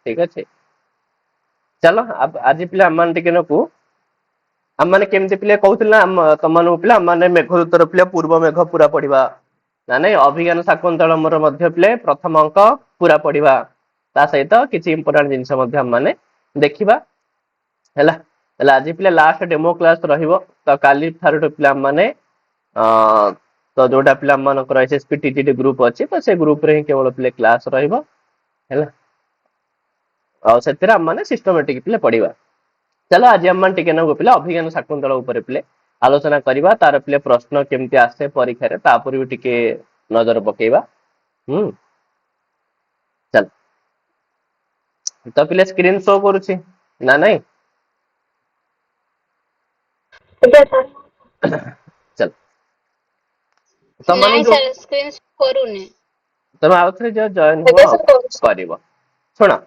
ठीक अच्छे चलो आज पिले आम टे नकू आम मैंने केमती पिले कहूला तुम मानू पिले आम मैंने मेघ ऋतुर पिले पूर्व मेघ पूरा पढ़ा ना नहीं अभिज्ञान शाकुंतलम पिले प्रथम अंक पूरा पढ़ा ता सहित किसी इंपोर्टाट जिनस मैंने देखा है आज पिले लास्ट डेमो क्लास रहिबो तो काली थारु पिला माने तो जोटा पिला मानकर एसएसपी टीटीडी ग्रुप अछि तो से ग्रुप रे केवल पिले क्लास रहिबो हैला आ सेतिर माने सिस्टमैटिक पिले पढिबा चलो आज हम टिके न पिले अभिज्ञान शाकुंतल ऊपर पिले आलोचना करबा तार पिले प्रश्न केमती आसे परीक्षा रे तापर भी टिके नजर पकेबा चल तो पिले स्क्रीन शो करूची ना नहीं चल नहीं सर स्क्रीन करूने तुम आउ थे जो जॉइन हुआ करबो सुना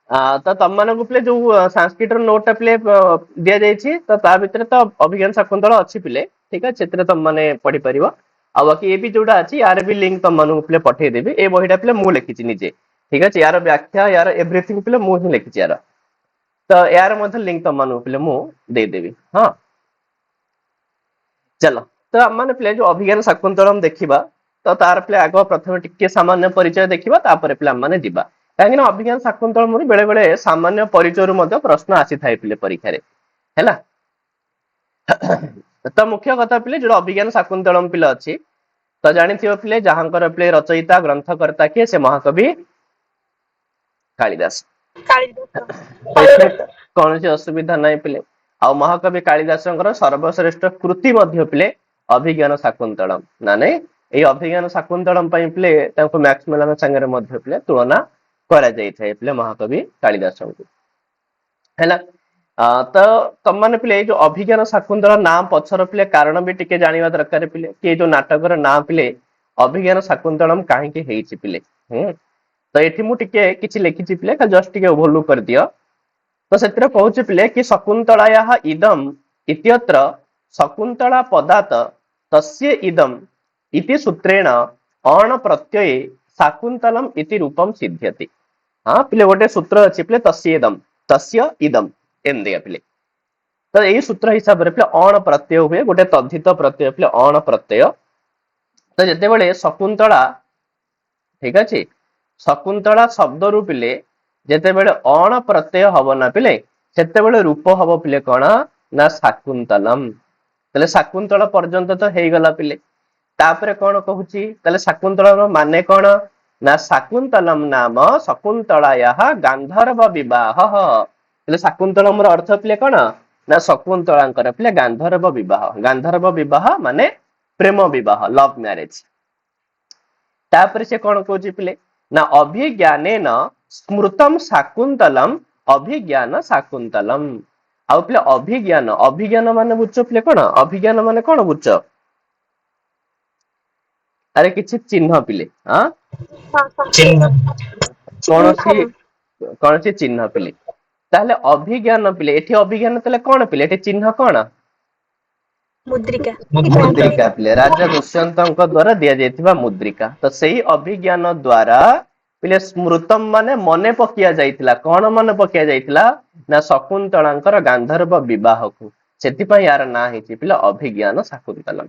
तो तुम मानक पिले जो संस्कृत नोट टा पिले दिया जायछि तो ता भितर तो अभिज्ञान शाकुंतल अछि पिले ठीक है चित्र तुम माने पढ़ी परिबो आ बाकी ए भी जोड़ा अछि यार भी लिंक तुम मानक पिले पठे देबी ए बहिटा पिले मु लिखिछि निजे ठीक है यार व्याख्या यार एवरीथिंग पिले मु ही लिखिछि यार तो यार मध्ये लिंक तुम मानक पिले मु दे देबी हां चलो तो माने पिले जो अभिज्ञान शाकुंतलम देखिबा तो तार पिले आग प्रथम टिके सामान्य परिचय देखिबा तापर पिले माने जिबा काहेकि ना अभिज्ञान शाकुंतलम बेले बेले सामान्य परिचय मध्ये प्रश्न आसी थाए पिले परीक्षा रे हैला तो मुख्य कथा पिले जो अभिज्ञान शाकुंतलम पिले अछि तो जानि थियो पिले जहांकर पिले रचयिता ग्रंथकर्ता के से महाकवि कालिदास कौन सी असुविधा नहीं पिले आ महाकवि कालिदासंकर सर्वश्रेष्ठ कृति मध्य पिले अभिज्ञान शाकुंतलम ना नहीं ए अभिज्ञान शाकुंतलम पई पिले ताको मैक्समिलियन संगे मध्य पिले तुलना करा जाई थाए पिले महाकवि कालिदासं को हैला तो तुम माने पिले जो अभिज्ञान शाकुंतल नाम पछर पिले कारण भी टिके जानिबा दरकार पिले कि जो नाटकर नाम पिले अभिज्ञान शाकुंतलम काहे के हेछि पिले तो एठी मु टिके किछि लिखिछि पिले जस्ट टिके ओवरलुक कर दियो तो सेतिर कहूछि पिले कि शकुंतलायाः इदम इत्यत्र शकुंतला पदात तस्य इदम इति सूत्रेण अण प्रत्यये शाकुंतलम इति रूपम सिद्ध्यति हां पिले गोटे सूत्र अछि पिले तस्य इदम एन दिया पिले तो एई सूत्र हिसाब रे पिले अण प्रत्यय हुए गोटे तद्धित प्रत्यय पिले अण प्रत्यय तो जते बेले शकुंतला ठीक अछि शकुंतला शब्द रु पिले जते बेले अण प्रत्यय हबो ना पिले सेते बेले रूप हबो पिले कोन ना शाकुंतलम तले शाकुंतला पर्यंत तो हेई गला पिले तापरे कोन कहूची तले शाकुंतला माने कोन ना शाकुंतलम नाम शकुंतलायाः गांधर्व विवाह तले शाकुंतलम रो अर्थ पिले कोन ना शकुंतलांकर पिले गांधर्व विवाह माने प्रेम विवाह लव मैरिज तापरे से कोन कहूची पिले ना अभिज्ञानेन स्मृतम शाकुंतलम अभिज्ञान शाकुंतलम आउ पिले अभिज्ञान माने बुझो पिले कोन अभिज्ञान माने कोन बुझो अरे किछि चिन्ह पिले हां चिन्ह कौन सी चिन्ह पिले ताहले अभिज्ञान पिले एठी अभिज्ञान तले कोन पिले एठी चिन्ह कोन मुद्रिका पिले राजा दुष्यंतଙ୍କ द्वारा दिया जायतिबा मुद्रिका तो सेही अभिज्ञान द्वारा पिले स्मृतम माने मने पकिया जायतिला कोन मने पकिया जायतिला ना शकुंतलांकर गांधर्व विवाह को सेति पय यार ना हेछि पिले अभिज्ञान शाकुंतलम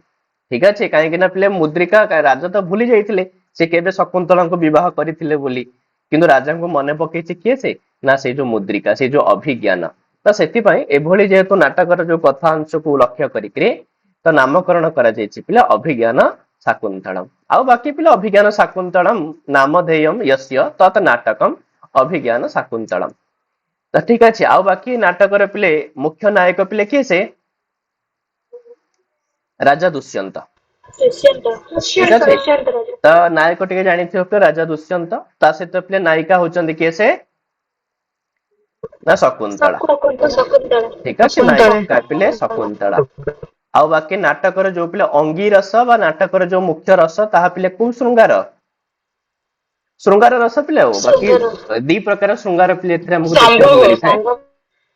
ठीक अछि काहे कि ना पिले मुद्रिका राजा तो भूली जायतिले से केबे शकुंतला को विवाह करिथिले बोली किंतु राजा को मने पकेछि किए से ना से जो मुद्रिका से जो अभिज्ञान तो सेति पय एभली जेहेतु नाटकर जो कथांश को लक्ष्य करिकरे तो नामकरण करा जायछि पिले अभिज्ञान शाकुंतलम आउ बाकी पिले अभिज्ञान शाकुंतलम नामधेयम यस्य तत नाटकम अभिज्ञान शाकुंतलम तो ठीक अछि आउ बाकी नाटकर पिले मुख्य नायक पिले किए से राजा दुष्यंत तो नायक टिके जानि थियो राजा दुष्यंत ता सहित पिले नायिका होचंदी किए से ना शकुंतला ठीक अछि नायिका पिले शकुंतला आउ बाकी नाटकर जो पिले अंगी रस बा नाटकर जो मुख्य रस ताहा पिले को श्रृंगार रस पिले हो बाकी दी प्रकार श्रृंगार पिले एथरे हमहु देखिबा मिली थाए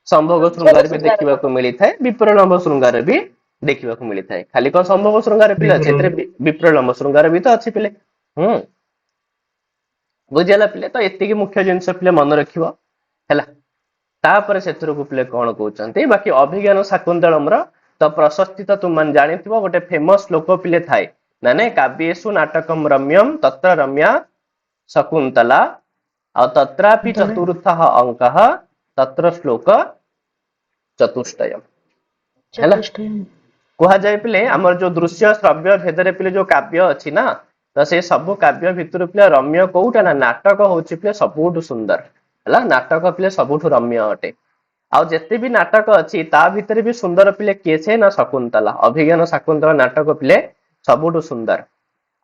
संभोग श्रृंगार भी देखिबा को मिली थाए विप्रलंब श्रृंगार भी देखिबा को मिली थाए खाली को संभोग श्रृंगार पिले एथरे विप्रलंब श्रृंगार भी तो अछि पिले बुझीगला पिले तो एतिकी मुख्य जिनस पिले मन रखिबो हैला तापर सेथुरकु पिले कोन कहउचंती बाकी अभिज्ञान शाकुंतलम रो तो प्रशस्ति तो तुम मन जानिथिबो गोटे फेमस श्लोक पिले थाए नाने काव्येषु नाटकम रम्यम तत्र रम्या शकुंतला और तत्रापि चतुर्थः अंकः तत्र श्लोक चतुष्टयम हैला कुहा जाय पिले हमर जो दृश्य श्रव्य भेदरे पिले जो काव्य अछि ना तो से सब काव्य भितर पिले रम्य कोउटा ना नाटक होछि पिले सबुठु सुंदर हैला नाटक पिले सबुठु रम्य अटे आ जेते भी नाटक अछि ता भितर भी सुंदर पिले के छे ना शकुंतला अभिज्ञान शाकुंतला नाटक पिले सबुठु सुंदर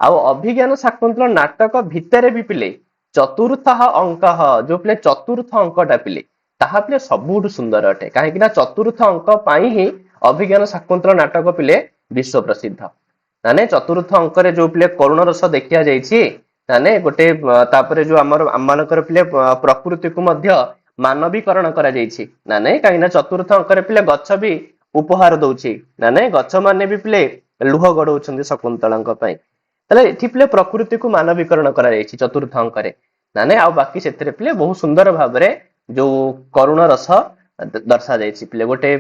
आ अभिज्ञान शाकुंतला नाटक भितर भी पिले चतुर्थ अंक जो पिले चतुर्थ अंकटा पिले ताहा पिले सबुठु सुंदर अटे काहे कि ना चतुर्थ अंक पाई ही अभिज्ञान शाकुंतला नाटक पिले विश्व प्रसिद्ध माने चतुर्थ अंक रे जो पिले करुण रस देखिया जाईछि माने गोटे तापरे जो हमर आमानकर पिले प्रकृति को मध्य मानवीकरण करा जाईछि माने काहे ना चतुर्थ अंक रे पिले गच्छ भी उपहार दउछि माने गच्छ माने भी पिले लुह गडौछन्ति शकुंतलांक पई तले एठी पिले प्रकृति को मानवीकरण करा जाईछि चतुर्थ अंक रे माने आ बाकी सेतरे पिले बहुत सुंदर भाबरे जो करुण रस दर्शा जाईछि पिले गोटे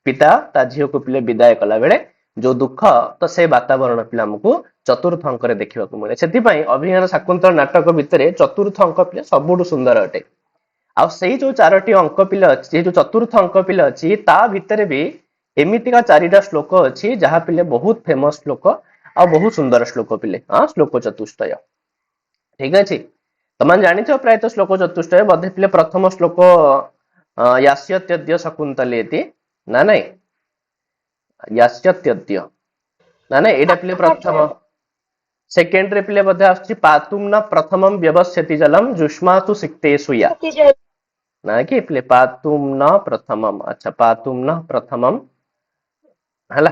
पिता ता झियो को पिले विदाय कला बेले जो दुख तो से वातावरण पिला हमको चतुर्थ अंक रे देखिबा को मिले सेति पई अभिज्ञान शाकुंतल नाटक भितरे चतुर्थ अंक पिले सबुठु सुंदर अटे आ सेही जो चारोटी अंक पिले अछि जो चतुर्थ अंक पिले अछि ता भितरे भी एमितिका चारिटा श्लोक अछि जहा पिले बहुत फेमस श्लोक आ बहुत सुंदर श्लोक पिले हां श्लोक चतुष्टय ठीक अछि तमन जानि छ प्राय तो श्लोक चतुष्टय बधे पिले प्रथम श्लोक यास्यत्यद्य शकुंतलेति ना नहीं यास्यत्यद्य ना नहीं एटा पिले प्रथम सेकेंड रे पिले बधे आछि पातुम न प्रथमम व्यवस्थिति जलम जुष्मातु सिक्तेषु या ना कि पिले पातुम न प्रथमम अच्छा पातुम न प्रथमम हला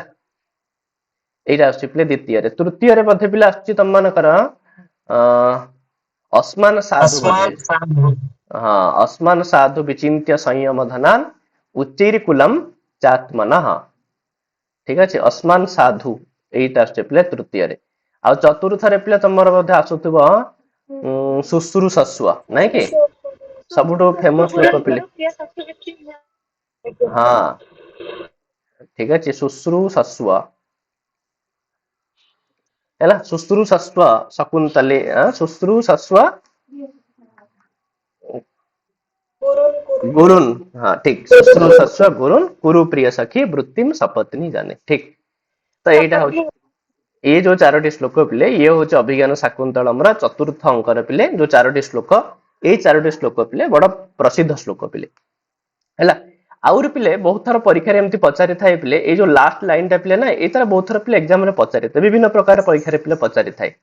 एटा आछि पिले द्वितीय रे तृतीय रे बधे पिले आछि तमन कर अस्मान साधु बधे हां अस्मान साधु विचिन्त्य संयम धनान उच्चैर कुलम चात्मनः ठीक अछि अस्मान साधु एटा आछि पिले तृतीय रे आ चतुर्थ रे पिले तमर बधे आसुतबो शुश्रूषस्व नै कि सबुठो फेमस लोक पिले हां ठीक अछि शुश्रूषस्व हैला शुश्रूषस्व शकुंतले शुश्रूषस्व गुरुन हाँ ठीक शुश्रूषस्व गुरुन कुरु प्रिय सखी वृत्तिम सपत्नी जाने ठीक तो एटा हो ये जो चारोटी श्लोक पिले ये हूँ अभिज्ञान शाकुंतलम चतुर्थ अंकर पिले जो चारोटी श्लोक ये चारोटी श्लोक पिले बड़ प्रसिद्ध श्लोक पिले हैला आउर पिले बहुत थर परीक्षा रे एमती पचारि थाए पिले ए जो लास्ट लाइन टा पिले ना ए तार बहुत थर पिले एग्जाम रे पचारि थाए विभिन्न प्रकार परीक्षा रे पिले पचारि थाए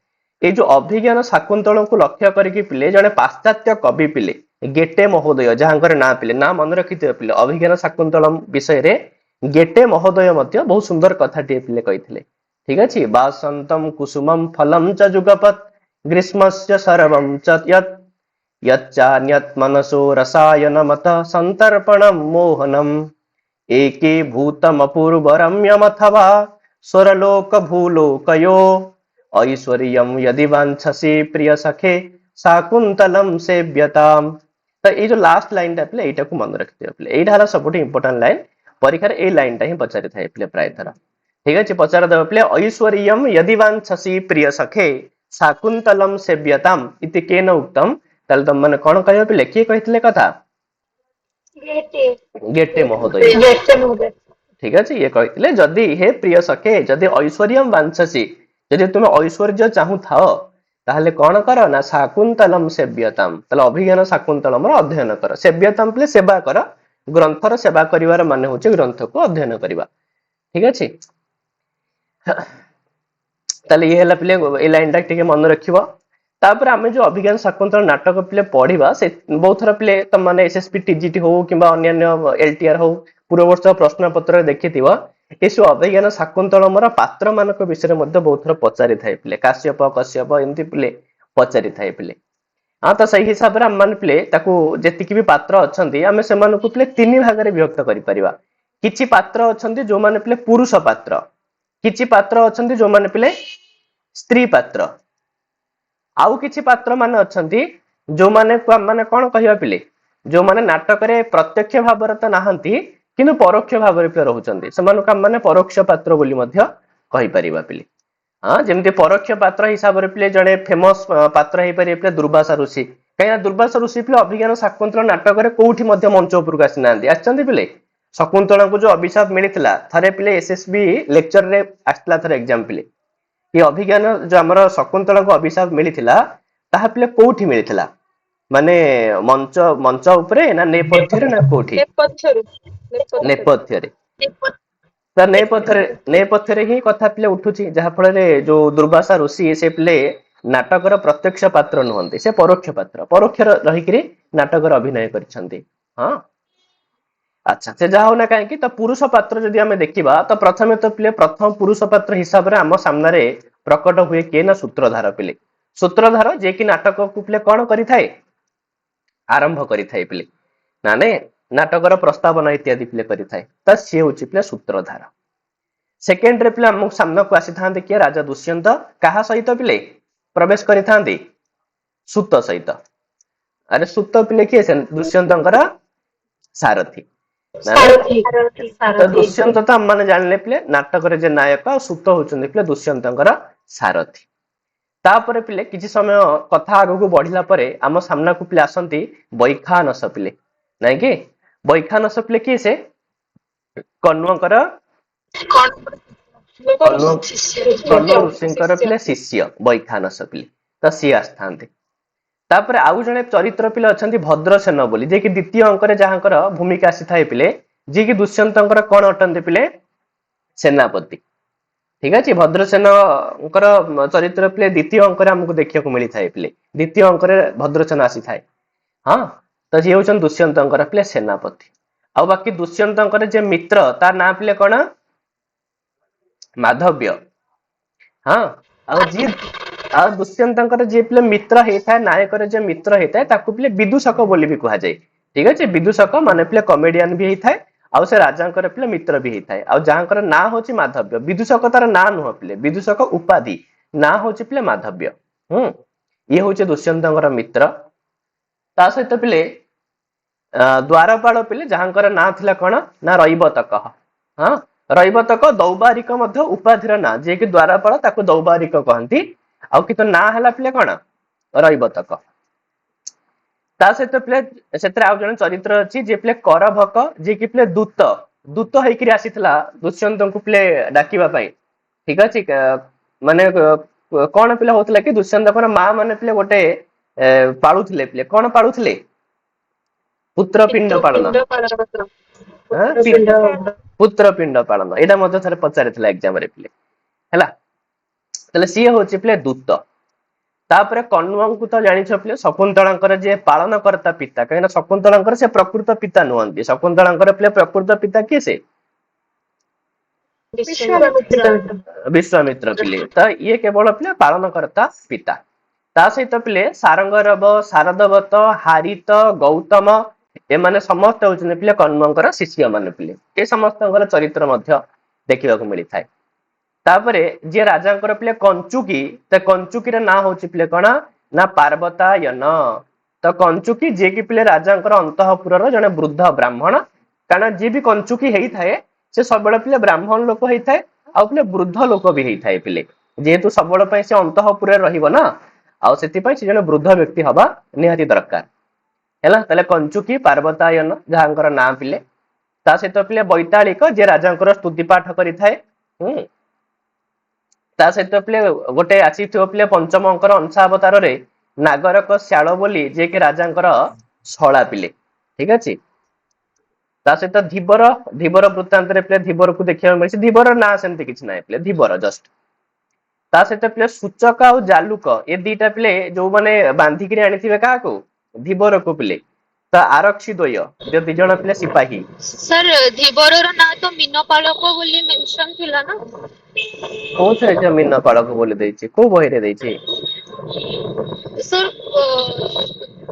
ए जो अभिज्ञान शाकुंतलम को लक्ष्य करके पिले जने पाश्चात्य कवि पिले गेटे महोदय जहांकर ना पिले ना मन रखिथिबे पिले अभिज्ञान शाकुंतलम विषय रे गेटे महोदय मध्य बहुत सुंदर कथाटी पिले कहिथिले ठीक अछि वासंतम कुसुमम फलम च जुगपत ग्रीष्मस्य सर्वं च यत् यच्चान्यत् मनसो रसायनमत संतर्पणं मोहनम् एके भूतमपूर्वरम्यमथवा स्वरलोक भूलोकयो ऐश्वर्यं यदि वाञ्छसि प्रिय सखे शाकुंतलम सेव्यताम तो ये जो लास्ट लाइन टा पिले एटा को मन रखते पिले एटा हला सबुठी इंपोर्टेंट लाइन परीक्षा रे ए लाइन टा ही पचारि थाए पिले प्राय थरा ठीक अछि पचार देबे पिले ऐश्वर्यं यदि वाञ्छसि प्रिय सखे शाकुंतलम सेव्यताम इति केन उक्तम ताल तम माने कोन कहयो पिले के कहितले कथा गेटे महोदय ठीक अछि ये कहितले जदि हे प्रिय सखे जदि ऐश्वर्यं वाञ्छसि जदि तुम ऐश्वर्य चाहू थाओ ताहले कौन कर ना शाकुंतलम सेव्यताम ताले अभिज्ञान शाकुंतलम अध्ययन कर सेव्यताम प्ले सेवा कर ग्रंथर सेवा करिवार माने होचे ग्रंथ को अध्ययन करिवा ठीक अछि ताले ये हला प्ले ए लाइन टा टिके मन रखिबो तापर आमे जो अभिज्ञान शाकुंतल नाटक प्ले पढिबा से बहुत थरा प्ले त माने एसएसपी टीजीटी हो किबा अन्य एलटीआर हो पूर्व वर्ष प्रश्न पत्र देखिथिबो एसो अभिज्ञान शाकुंतलम पात्र मानक विषय मध्ये बहुत थर पचारि थाए पिले काश्यप कश्यप एमती पिले पचारि थाए पिले हाँ तो सही हिसाब रे हम पिले ताकू जेतिकी भी पात्र अछंती आमे सेमानकु पिले तीन भाग रे विभक्त करि परिबा किछि पात्र अछंती जो माने पिले पुरुष पात्र किछि पात्र अछंती जो माने पिले स्त्री पात्र आउ किछि पात्र माने अछंती जो माने कौन कहवा पिले जो माने नाटक रे प्रत्यक्ष भाव तो नहांती किंतु परोक्ष भाव रे रहउचंदी सेमानु काम माने परोक्ष पात्र बोली मध्य कहि परिबा पिले। हाँ जेमती परोक्ष पात्र हिसाब रे पिले जड़े फेमस पात्र हे परिबे पिले दुर्वासा ऋषि कहीं दुर्वासा ऋषि पिले अभिज्ञान शाकुंतल नाटक रे कोउठी मध्य मंच उपरକୁ आसी नांदी आछंदी पिले शकुंतला को जो अभिशाप मिलिथिला थरे पिले एसएसबी लेक्चर रे आस्तला थरे एग्जाम पिले ये अभिज्ञान जो हमर शकुंतला को अभिशाप मिलिथिला ताहा पिले कोउठी मिलिथिला माने मंच मंच उपरे ना नेपथ्य रे ना कोउठी नेपथ्य रे ତ ନେପଥ୍ୟରେ ହିଁ କଥା ପିଲେ ଉଠୁଛି ଯାହା ଫଳରେ ଯୋଉ ଦୁର୍ବାସା ଋଷି ସେ ପିଲେ ନାଟକର ପ୍ରତ୍ୟକ୍ଷ ପାତ୍ର ନୁହନ୍ତି ସେ ପରୋକ୍ଷ ପାତ୍ର ପରୋକ୍ଷ ରହିକିରି ନାଟକର ଅଭିନୟ କରିଛନ୍ତି। ହଁ ଆଚ୍ଛା ସେ ଯାହା ହଉ ନା କାହିଁକି ତ ପୁରୁଷ ପାତ୍ର ଯଦି ଆମେ ଦେଖିବା ତ ପ୍ରଥମେ ତ ପିଲେ ପ୍ରଥମ ପୁରୁଷ ପାତ୍ର ହିସାବରେ ଆମ ସାମ୍ନାରେ ପ୍ରକଟ ହୁଏ କିଏ ନା ସୂତ୍ରଧାର ପିଲେ ସୂତ୍ରଧାର ଯିଏ କି ନାଟକକୁ ପିଲେ କଣ କରିଥାଏ ଆରମ୍ଭ କରିଥାଏ ପିଲେ ମାନେ नाटकर प्रस्तावना इत्यादि पिले करिथाए त से होची पिले सूत्रधार। सेकेंड रे पिले हम सामना को आसी थांते कि राजा दुष्यंत कहा सहित पिले प्रवेश करि थांती सूत सहित अरे सूत पिले किए से दुष्यंतकर सारथी तो दुष्यंत तो हम माने जानले पिले नाटक रे जे नायक सूत होचंदी पिले दुष्यंतकर सारथी। तापर पिले किछि समय कथा आगु बढ़िला परे आम सामना को पिले आसंती बैखानस पिले नहीं कि बैखानस पिले किए से कण्वकर कण्व ऋषिंकर पिले शिष्य बैखानस पिले तो सी आस्थांते। तापर आउ जने चरित्र पिले अछंती भद्रसेन बोली जे कि द्वितीय अंक रे जहांकर भूमिका आसी थाए पिले जे कि दुष्यंतकर कोन अटंते पिले सेनापति ठीक अछि भद्रसेन चरित्र पिले द्वितीय अंक रे हमकु देखिया को मिली थाए पिले द्वितीय अंक रे भद्रसेन आसी थाए। हां तो जे होचन दुष्यंतकर पिले सेनापति आ बाकी दुष्यंतकर जे मित्र तार नाम पिले कोन माधव्य। हां आ दुष्यंतकर जे पिले मित्र हे थाए नायकर जे मित्र हे थाए ताकु पिले विदूषक बोली भी कहा जाय ठीक अछि विदूषक माने पिले कॉमेडियन भी हे थाए आ से राजांकर पिले मित्र भी हे थाए आ जहांकर ना होची माधव्य विदूषक तार ना नुह पिले विदूषक उपाधि ना होची पिले माधव्य। ये होचे दुष्यंतकर मित्र ता सहित पिले द्वारपाल पिले जहांकर ना थिला कोन ना रैवतक। हां रैवतक दौबारिक मध्य उपाधिर ना जे कि द्वारपाल ताको दौबारिक कहंती आ कि तो ना हला पिले कोन रैवतक। ता सहित पिले सेतरे आ जण चरित्र अछि जे पिले करभक जे कि पिले दूत दूत हेकि आसीथला दुष्यंत को पिले डाकिबा पई ठीक अछि माने कोन पिले होतला कि दुष्यंतकर मां माने पिले गोटे पाळुथिले पिले कोन पाळुथिले पुत्र पिंड पालन पुत्र पिंड पालन एटा मध्य थरे पचारिथिला एग्जाम रे पिले हैला तले सी होची पिले दूत। तापरे कण्व को तो जानि छ पिले शकुंतलांकर जे पालन करता पिता कहिना शकुंतलांकर से प्रकृत पिता नुहंती शकुंतलांकर पिले प्रकृत पिता के से विश्वामित्र पिले तो ये केवल पिले पालन करता पिता ता सहित पिले सारंगरव शारदवत हारित गौतम ए माने समस्त होचने पिले कण्वंकर शिष्य माने पिले ए समस्तंकर चरित्र मध्य देखिबा को मिली थाए। तापरे जे राजांकर पिले कंचुकी त कंचुकी रे ना होची पिले कोना ना पार्वतायन तो कंचुकी जे कि पिले राजांकर अंतःपुर रो जने वृद्ध ब्राह्मण कारण जे भी कंचुकी हेई थाए से सबले पिले ब्राह्मण लोक हेई थाए आ पिले वृद्ध लोक भी हेई थाए पिले जेहेतु सबले पई से अंतःपुर रे रहिबो ना आ सेति पई से जने वृद्ध व्यक्ति हबा निहाती दरकार हैला तले कंचुकी पार्वतायन जहांकर ना पिले ता सहित पिले बैतालिक जे राजांकर स्तुति पाठ करि थाए ता सहित पिले गोटे आसीथियो पिले पंचम अंकर अंशावतार रे नागरक श्याल बोली जे कि राजांकर शळा पिले ठीक अछि। ता सहित धीवर धीवर वृत्तांत रे पिले धीवर को देखिया मिलसी धीवर ना सेमति किछ नाय पिले धीवर जस्ट ता सहित पिले सूचक आ जालुक ए दीटा पिले जो माने बांधी कि आनिथिबे का को धीवर को पिले त आरक्षी द्वय जे दि जण पिले सिपाही सर धीबरर ना तो मीनपालक बोली मेंशन थिला ना कोथरे जे मीनपालक बोली दैछि को बहिरे दैछि सर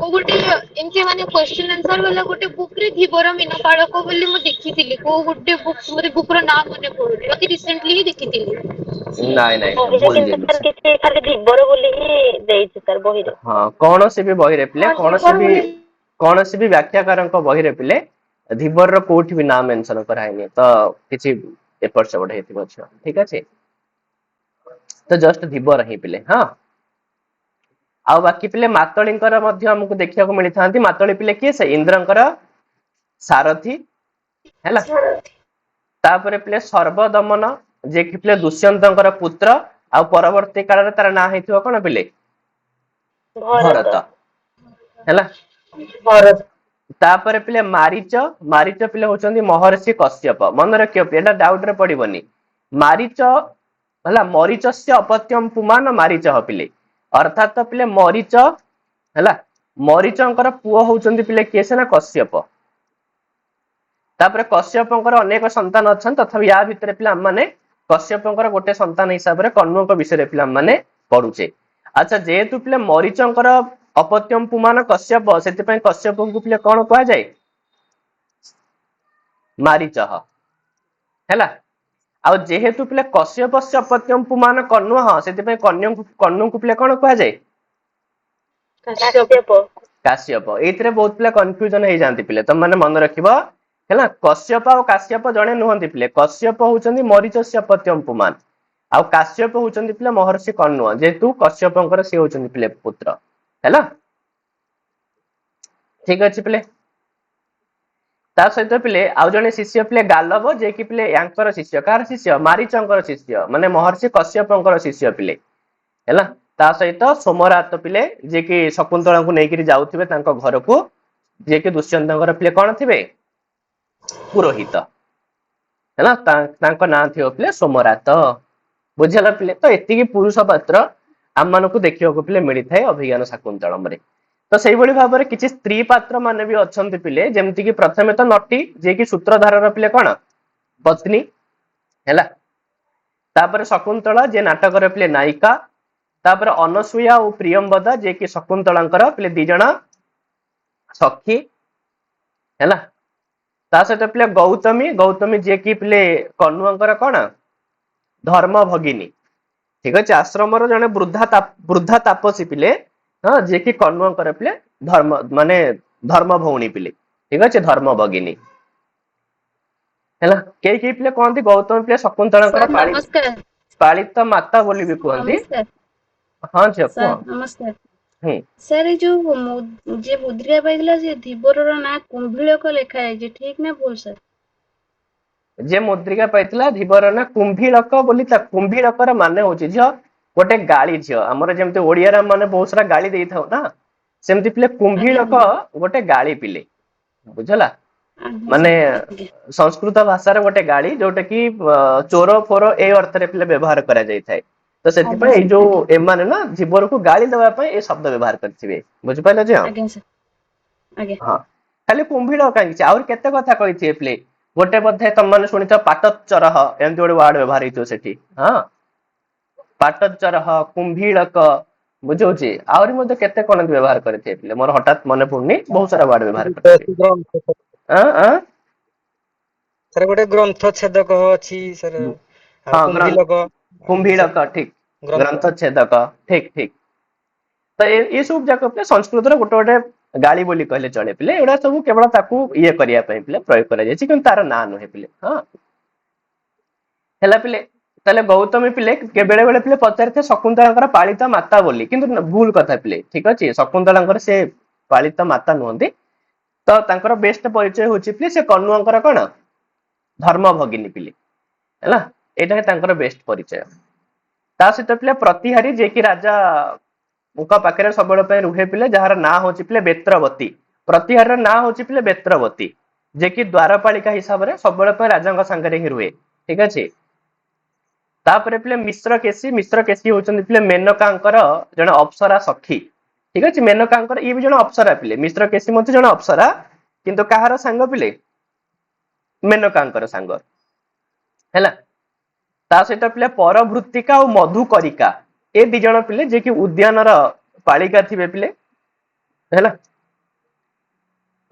को गोटे एमती माने क्वेश्चन आंसर वाला गोटे बुक रे धीबर मीनपालक बोली मु देखिथिली को गोटे बुक मते बुक रो नाम मने पडुनी अति रिसेंटली ही देखिथिली ନାଇଁ ନାଇଁ ବହିରେ ଭୁଲ କିନ୍ତୁ ଜିନିଷ। ତାର କିଛି ଖାଲି ଧୀବର ବୋଲି ହିଁ ଦେଇଛି ତାର ବହିରେ। ହଁ କୌଣସି ବି ବହିରେ ପିଲେ କୌଣସି ବି ବ୍ୟାଖ୍ୟାକାରଙ୍କ ବହିରେ ପିଲେ ଧୀବରର କୋଉଠି ବି ନାଁ ମେନସନ କରାହେଇନି ତ କିଛି ଏପଟ ସେପଟ ହେଇଥିବ ଛୁଆ ଠିକ ଅଛି ତ ଜଷ୍ଟ ଧୀବର ହିଁ ପିଲେ ହଁ। ଆଉ ବାକି ପିଲେ ମାତଳିଙ୍କର ମଧ୍ୟ ଆମକୁ ଦେଖିବାକୁ ମିଳିଥାନ୍ତି। ମାତଳି ପିଲେ କିଏ ସେ ଇନ୍ଦ୍ରଙ୍କର ସାରଥୀ ହେଲା। ତାପରେ ପିଲେ ସର୍ବଦମନ ଯିଏ କି ପିଲେ ଦୁଷ୍ୟନ୍ତଙ୍କର ପୁତ୍ର ଆଉ ପରବର୍ତ୍ତୀ କାଳରେ ତାର ନାଁ ହେଇଥିବ କଣ ପିଲେ ଭରତ ହେଲା। ତାପରେ ପିଲେ ମାରିଚ ମାରିଚ ପିଲେ ହଉଛନ୍ତି ମହର୍ଷି କଶ୍ୟପ। ମନେ ରଖିବ ଏଟା ଡାଉଟ ରେ ପଡିବନି। ମାରିଚ ହେଲା ମରିଚସ୍ୟ ଅପତ୍ୟମ ପୁମାନ ମାରିଚ ପିଲେ ଅର୍ଥାତ ପିଲେ ମରିଚ ହେଲା ମରିଚଙ୍କର ପୁଅ ହଉଛନ୍ତି ପିଲେ କିଏ ସେ ନା କଶ୍ୟପ। ତାପରେ କଶ୍ୟପଙ୍କର ଅନେକ ସନ୍ତାନ ଅଛନ୍ତି ତଥାପି ୟା ଭିତରେ ପିଲା ମାନେ କଶ୍ୟପଙ୍କର ଗୋଟେ ସନ୍ତାନ ହିସାବରେ କର୍ଣ୍ଣଙ୍କ ବିଷୟରେ ପିଲା ମାନେ ପଢୁଛେ। ଆଚ୍ଛା ଯେହେତୁ ପିଲେ ମରିଚଙ୍କର ଅପତ୍ୟମ ପୁମାନ କଶ୍ୟପ ସେଥିପାଇଁ କଶ୍ୟପଙ୍କୁ ପିଲେ କଣ କୁହାଯାଏ ମାରିଚ ହେଲା। ଆଉ ଯେହେତୁ ପିଲେ କଶ୍ୟପସ୍ୟ ଅପତ୍ୟମ ପୁମାନ କର୍ଣ୍ଣ ସେଥିପାଇଁ କର୍ଣ୍ଣଙ୍କୁ ପିଲେ କଣ କୁହାଯାଏ କାଶ୍ୟପ। ଏଇଥିରେ ବହୁତ ପିଲା କନଫ୍ୟୁଜନ ହେଇଯାନ୍ତି ପିଲେ ତମ ମାନେ ମନେ ରଖିବ ହେଲା। କଶ୍ୟପ ଆଉ କାଶ୍ୟପ ଜଣେ ନୁହନ୍ତି ପିଲେ। କଶ୍ୟପ ହଉଛନ୍ତି ମରିଚସ୍ୟ ଅପତ୍ୟମ ପୁମାନ ଆଉ କାଶ୍ୟପ ହଉଛନ୍ତି ପିଲେ ମହର୍ଷି କର୍ଣ୍ଣ ଯେହେତୁ କଶ୍ୟପଙ୍କର ସେ ହଉଛନ୍ତି ପିଲେ ପୁତ୍ର ହେଲା। ଠିକ ଅଛି ପିଲେ। ତା ସହିତ ପିଲେ ଆଉ ଜଣେ ଶିଷ୍ୟ ପିଲେ ଗାଲବ ଯିଏକି ପିଲେ ୟାଙ୍କର ଶିଷ୍ୟ କାହାର ଶିଷ୍ୟ ମାରିଚଙ୍କର ଶିଷ୍ୟ ମାନେ ମହର୍ଷି କଶ୍ୟପଙ୍କର ଶିଷ୍ୟ ପିଲେ ହେଲା। ତା ସହିତ ସୋମରାତ ପିଲେ ଯିଏକି ଶକୁନ୍ତଳାଙ୍କୁ ନେଇକରି ଯାଉଥିବେ ତାଙ୍କ ଘରକୁ ଯିଏକି ଦୁଷ୍ୟନ୍ତଙ୍କର ପିଲେ କଣ ଥିବେ ପୁରୋହିତ ହେଲା। ତାଙ୍କ ନାଁ ଥିବ ପିଲେ ସୋମରାତ। ବୁଝିଲା ପିଲେ। ତ ଏତିକି ପୁରୁଷ ପାତ୍ର ଆମମାନଙ୍କୁ ଦେଖିବାକୁ ପିଲେ ମିଳିଥାଏ ଅଭିଜ୍ଞାନ ଶାକୁନ୍ତଳମରେ। ତ ସେଇଭଳି ଭାବରେ କିଛି ସ୍ତ୍ରୀ ପାତ୍ର ମାନେ ବି ଅଛନ୍ତି ପିଲେ ଯେମିତିକି ପ୍ରଥମେ ତ ନଟି ଯିଏକି ସୂତ୍ରଧାରର ପିଲେ କଣ ପତ୍ନୀ ହେଲା। ତାପରେ ଶକୁନ୍ତଳା ଯିଏ ନାଟକର ପିଲେ ନାୟିକା। ତାପରେ ଅନସୂୟା ଆଉ ପ୍ରିୟମ୍ବଦା ଯିଏକି ଶକୁନ୍ତଳାଙ୍କର ପିଲେ ଦି ଜଣ ସଖୀ ହେଲା। ତା ସହିତ ପିଲେ ଗୌତମୀ ଯିଏକି ପିଲେ କର୍ଣ୍ଣଙ୍କର କଣ ଧର୍ମ ଭଗିନୀ ଠିକ ଅଛି। ଆଶ୍ରମର ଜଣେ ବୃଦ୍ଧା ତାପସୀ ପିଲେ ହଁ ଯିଏକି କର୍ଣ୍ଣଙ୍କର ପିଲେ ଧର୍ମ ଭଉଣୀ ପିଲେ ଠିକ ଅଛି ଧର୍ମ ଭଗିନୀ ହେଲା। କେହି କେହି ପିଲେ କହନ୍ତି ଗୌତମ ପିଲେ ଶକୁନ୍ତଳାଙ୍କର ସାର୍ ନମସ୍କାର। ପାଳିତ ମାତା ବୋଲି ବି କୁହନ୍ତି। ନମସ୍କାର ହଁ ଝିଅ କୁହ। ସାର୍ ନମସ୍କାର। ହୁଁ ସାର୍ ଏଇ ଯୋଉ ଯିଏ ମୁଦ୍ରିକା ପାଇଥିଲା ଯେ ଧୀବରର ନାଁ କୁମ୍ଭୀଳକ ଲେଖା ହେଇଛି ଠିକ ନା ଭୁଲ ସାର୍? ଯେ ମୁଦ୍ରିକା ପାଇଥିଲା ଧୀବର ନା କୁମ୍ଭୀଳକ ବୋଲି କୁମ୍ଭୀଳକର ମାନେ ହଉଛି ଝିଅ ଗୋଟେ ଗାଳି ଝିଅ। ଆମର ଯେମିତି ଓଡିଆରେ ମାନେ ବହୁତ ସାରା ଗାଳି ଦେଇଥାଉ ନା ସେମିତି ପିଲେ ଆଜ୍ଞା କୁମ୍ଭୀଳକ ଗୋଟେ ଗାଳି ପିଲେ ବୁଝିଲା। ଆଜ୍ଞା ମାନେ ସାର୍ ଆଜ୍ଞା ସଂସ୍କୃତ ଭାଷାର ଗୋଟେ ଗାଳି ଯୋଉଟା କି ଚୋର ଫୋର ଏଇ ଅର୍ଥରେ ପିଲେ ବ୍ୟବହାର କରାଯାଇଥାଏ। ତ ଆଜ୍ଞା ସେଥିପାଇଁ ଏଇ ସାର୍ ଯୋଉ ଆଜ୍ଞା ଏମାନେ ନା ଜୀବନକୁ ଗାଳି ଦେବା ପାଇଁ ଏ ଶବ୍ଦ ବ୍ୟବହାର କରିଥିବେ। ବୁଝିପାରିଲ ଝିଅ। ଆଜ୍ଞା ସାର୍ ଆଜ୍ଞା ହଁ ଖାଲି କୁମ୍ଭୀଳ କାହିଁକି ଆହୁରି କେତେ କଥା କହିଥିବେ ପିଲେ। ଗୋଟେ ବୋଧେ ତମ ମାନେ ଶୁଣିଛ ପାଟଚରହ ଏମିତି ଗୋଟେ ୱାର୍ଡ ବ୍ୟବହାର ହେଇଥିବ ସେଠି ହଁ ପାଟଚରହ କୁମ୍ଭୀଳକ ବୁଝଉଛି ଆହୁରି ମଧ୍ୟ କେତେ କଣ ବ୍ୟବହାର କରିଥିବେ ପିଲେ ମୋର ହଠାତ୍ ମନେ ପଡୁନି ବହୁତ ସାରା ୱାର୍ଡ ବ୍ୟବହାର କରିଥିବେ। ସାର୍ ଗୋଟେ ଗ୍ରନ୍ଥ ଛେଦକ ଅଛି ସାର୍ ଆଉ ହଁ କୁମ୍ଭୀଲକ କୁମ୍ଭୀଳକ ଠିକ ଗ୍ରନ୍ଥ ଛେଦକ ଠିକ ଠିକ। ତ ଏ ସବୁ ଯାକ ପିଲେ ସଂସ୍କୃତର ଗୋଟେ ଗୋଟେ ଗାଳି ବୋଲି କହିଲେ ଚଳେ ପିଲେ ଏଗୁଡା ସବୁ କେବଳ ତାକୁ ଇଏ କରିବା ପାଇଁ ପିଲେ ପ୍ରୟୋଗ କରାଯାଇଛି କିନ୍ତୁ ତାର ନାଁ ନୁହେଁ ପିଲେ ହଁ ହେଲା ପିଲେ। ତାହେଲେ ଗୌତମୀ ପିଲେ ବେଳେ ବେଳେ ପିଲେ ପଚାରିଥିଲେ ଶକୁନ୍ତଳାଙ୍କର ପାଳିତ ମାତା ବୋଲି କିନ୍ତୁ ଭୁଲ କଥା ପିଲେ ଠିକ ଅଛି ଶକୁନ୍ତଳାଙ୍କର ସେ ପାଳିତ ମାତା ନୁହନ୍ତି। ତ ତାଙ୍କର ବେଷ୍ଟ ପରିଚୟ ହଉଛି ପିଲେ ସେ କର୍ଣ୍ଣଙ୍କର କଣ ଧର୍ମ ଭଗିନୀ ପିଲେ ହେଲା। ଏଇଟା ହିଁ ତାଙ୍କର ବେଷ୍ଟ ପରିଚୟ। ତା ସହିତ ପିଲେ ପ୍ରତିହାରୀ ଯିଏକି ରାଜାଙ୍କ ପାଖରେ ସବୁବେଳେ ପାଇଁ ରୁହେ ପିଲେ ଯାହାର ନାଁ ହଉଛି ପିଲେ ବେତ୍ରବତୀ। ପ୍ରତିହାରୀର ନାଁ ହଉଛି ପିଲେ ବେତ୍ରବତୀ ଯିଏକି ଦ୍ୱାରପାଳିକା ହିସାବରେ ସବୁବେଳେ ପାଇଁ ରାଜାଙ୍କ ସାଙ୍ଗରେ ହିଁ ରୁହେ ଠିକ ଅଛି। ତାପରେ ପିଲେ ମିଶ୍ର କେଶୀ ହଉଛନ୍ତି ପିଲେ ମେନକାଙ୍କର ଜଣେ ଅପ୍ସରା ସଖୀ ଠିକ ଅଛି। ମେନକାଙ୍କର ଇଏ ବି ଜଣେ ଅପ୍ସରା ପିଲେ ମିଶ୍ର କେଶୀ ମଧ୍ୟ ଜଣେ ଅପ୍ସରା କିନ୍ତୁ କାହାର ସାଙ୍ଗ ପିଲେ ମେନକାଙ୍କର ସାଙ୍ଗ ହେଲା। ତା ସହିତ ପିଲେ ପରଭୃତିକା ଆଉ ମଧୁକରିକା ଏ ଦି ଜଣ ପିଲେ ଯିଏକି ଉଦ୍ୟାନର ପାଳିକା ଥିବେ ପିଲେ ହେଲା।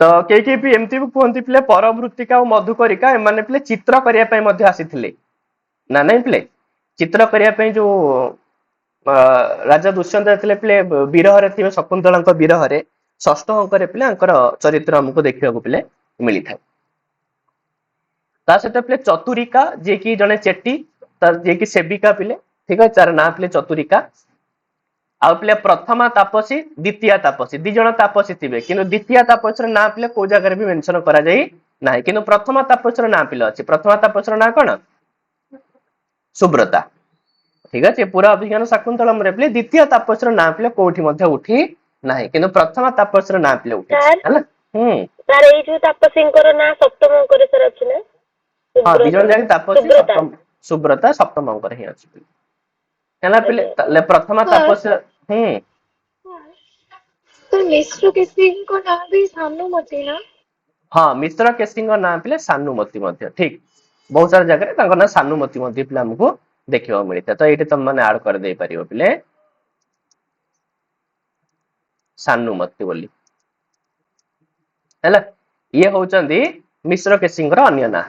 तो के भी एमती भी कहते पिले परवृत्तिका और मधुकरिका एमाने पिले चित्र करिया पई मध्ये आसीथिले ना नहीं पिले चित्र करिया पई जो राजा दुष्यंत ଥିଲେ ପିଲେ ବିରହରେ ଥିବେ ଶକୁନ୍ତଳାଙ୍କ ବିରହରେ ଷଷ୍ଠ ଅଙ୍କରେ ପିଲେ ଆଙ୍କର ଚରିତ୍ର ଆମକୁ ଦେଖିବାକୁ ପିଲେ ମିଳିଥାଏ ତା ସହିତ ପିଲେ ଚତୁରିକା ଯିଏ କି ଜଣେ ଚେଟି ଯିଏ କି ସେବିକା ପିଲେ ଠିକ ଅଛି ତାର ନାଁ ପିଲେ ଚତୁରିକା ଆଉ ପିଲେ ପ୍ରଥମା ତାପସୀ ଦ୍ୱିତୀୟ ତାପସୀ ଦି ଜଣ ତାପସୀ ଥିବେ କିନ୍ତୁ ଦ୍ୱିତୀୟ ତାପସୀର ନାଁ ପିଲେ କୋଉ ଜାଗାରେ ବି ମେନସନ କରାଯାଇ ନାହିଁ କିନ୍ତୁ ପ୍ରଥମା ତାପସୀର ନାଁ ପିଲେ ଅଛି ପ୍ରଥମା ତାପସୀର ନାଁ କଣ ସୁବ୍ରତା ठीक है पूरा अभिज्ञान शाकुंतलम रे पिले द्वितीय तापसर नाम पिले कोठी मध्ये उठी नाही किंतु प्रथम तापसर नाम पिले उठी सर हला सर एई जो तापसींकर ना सप्तम अंकरे सर अछि ना हां दिजन जाक तापसी सुब्रता। सप्तम सुब्रता सप्तम अंक रे ही अछि हला पिले तले प्रथम तापसर तो मिश्र किसी को नाम भी सानुमती ना हां मिश्र केसिंग नाम पिले सानुमती मध्ये ठीक बहुत सारा जगह तांको ना सानुमती मध्ये पिले हमको देखिबा मिलिता तो एठी तुम माने ऐड कर दे परियो पिले सानुमती बोली हैला ये होचंदी मिश्र केसिंगर अन्य ना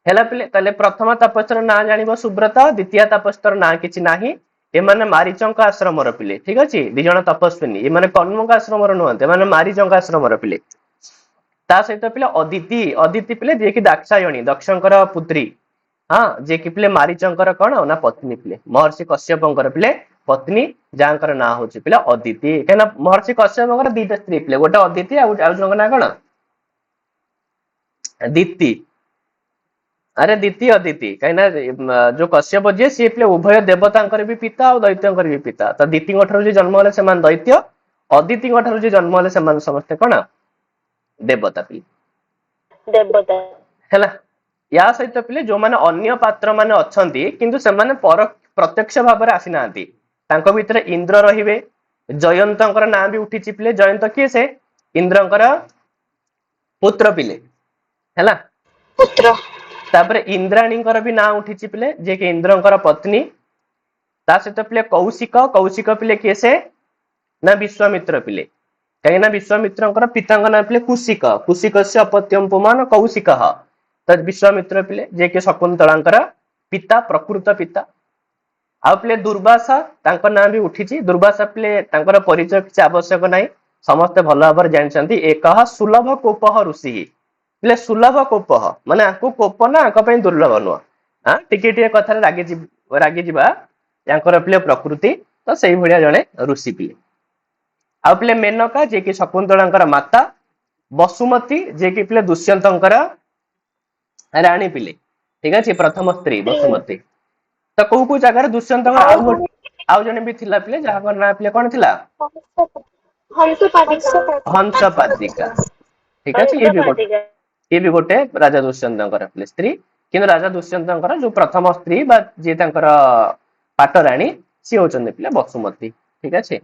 हैला पिले तले प्रथम तपस्तर ना जानिबो सुब्रता द्वितीय तपस्तर ना किछि नाही ए माने मारीचंक आश्रम र पिले ठीक अछि दि जण तपस्विनी ए माने कन्मुक आश्रम र नहते माने मारीचंक आश्रम र पिले ता सहित पिले अदिति अदिति पिले जे कि दाक्षायणी दक्षंकर पुत्री हाँ जे कि पिले मारीचंकर कौन ना पत्नी पिले महर्षि कश्यपंकर पिले पत्नी जांकर ना होची पिले अदिति केना महर्षि कश्यपंकर दीटा स्त्री पिले गोटे अदिति आ जणक ना कौन दीप्ति अरे दीति अदिति कहिना जो कश्यप जे सी पिले उभय देवतांकर भी पिता और दैत्यंकर भी पिता तो दीति ठारू जे जन्म होले समान दैत्य अदिति ठारू जे जन्म होले समान समस्त कौन देवता पिले देवता हैला या सहित पिले जो माने अन्य पात्र माने अछंती किंतु से माने पर प्रत्यक्ष भाव रे आसी नांती तांको भीतर इंद्र रहिबे जयंतंकर नाम भी उठी पिले जयंत किए से इंद्रंकर पुत्र पिले हैला पुत्र तापर इंद्राणींकर भी नाम उठी पिले जे कि इंद्रंकर पत्नी ता सहित पिले कौशिक कौशिक पिले किए से ना विश्वामित्र पिले कहीं ना विश्वामित्रंकर पितांक नाम पिले कुशिक कुशिकस्य अपत्यम पुमान कौशिकः तद विश्वामित्र पिले जे कि शकुंतलांकर पिता प्रकृत पिता आ पिले दुर्वासा तांकर नाम भी उठिछि दुर्वासा पिले तांकर परिचय किछ आवश्यक नाही समस्त भल भाबर जानछंती एकह सुलभ कोपह ऋषि पिले सुलभ कोपह माने आको कोप ना आको पई दुर्लभ नुआ हां टिके टिके कथा रागी जिबा यांकर पिले प्रकृति तो सेही भलिया जणे ऋषि पिले आ पिले मेनका जे कि शकुंतलांकर माता वसुमती जे कि पिले दुष्यंतंकर रानी पिले ठीक अछि प्रथम स्त्री वसुमती तो को को जगह रे दुष्यंतंकर आउ जने भी थिला पिले जहां ना पिले कोन थिला हंसपादिका ठीक अछि ये भी गोटे राजा दुष्यंतंकर पिले स्त्री किंतु राजा दुष्यंतंकर जो प्रथम स्त्री बा जे तांकर पाटराणी सी होचन पिले वसुमती ठीक अछि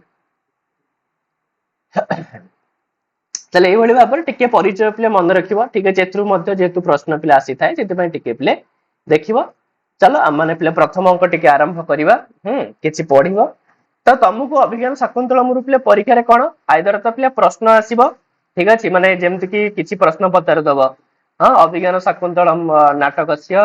चले ये भाव में टिके परिचय पिले मन रखिबो ठीक है एथरु मध्ये जेतु प्रश्न पिले आसी थाए जेते पय टिके पिले देखिबो चलो हम माने पिले प्रथम अंक टिके आरंभ करिबा किछि पढिबो तो तुमको अभिज्ञान शाकुंतलम पिले परीक्षा रे कोन आइदर तो पिले प्रश्न आसीबो ठीक अछि माने जेमति कि किछि प्रश्न पचार दबो हां अभिज्ञान शाकुंतलम नाटकस्य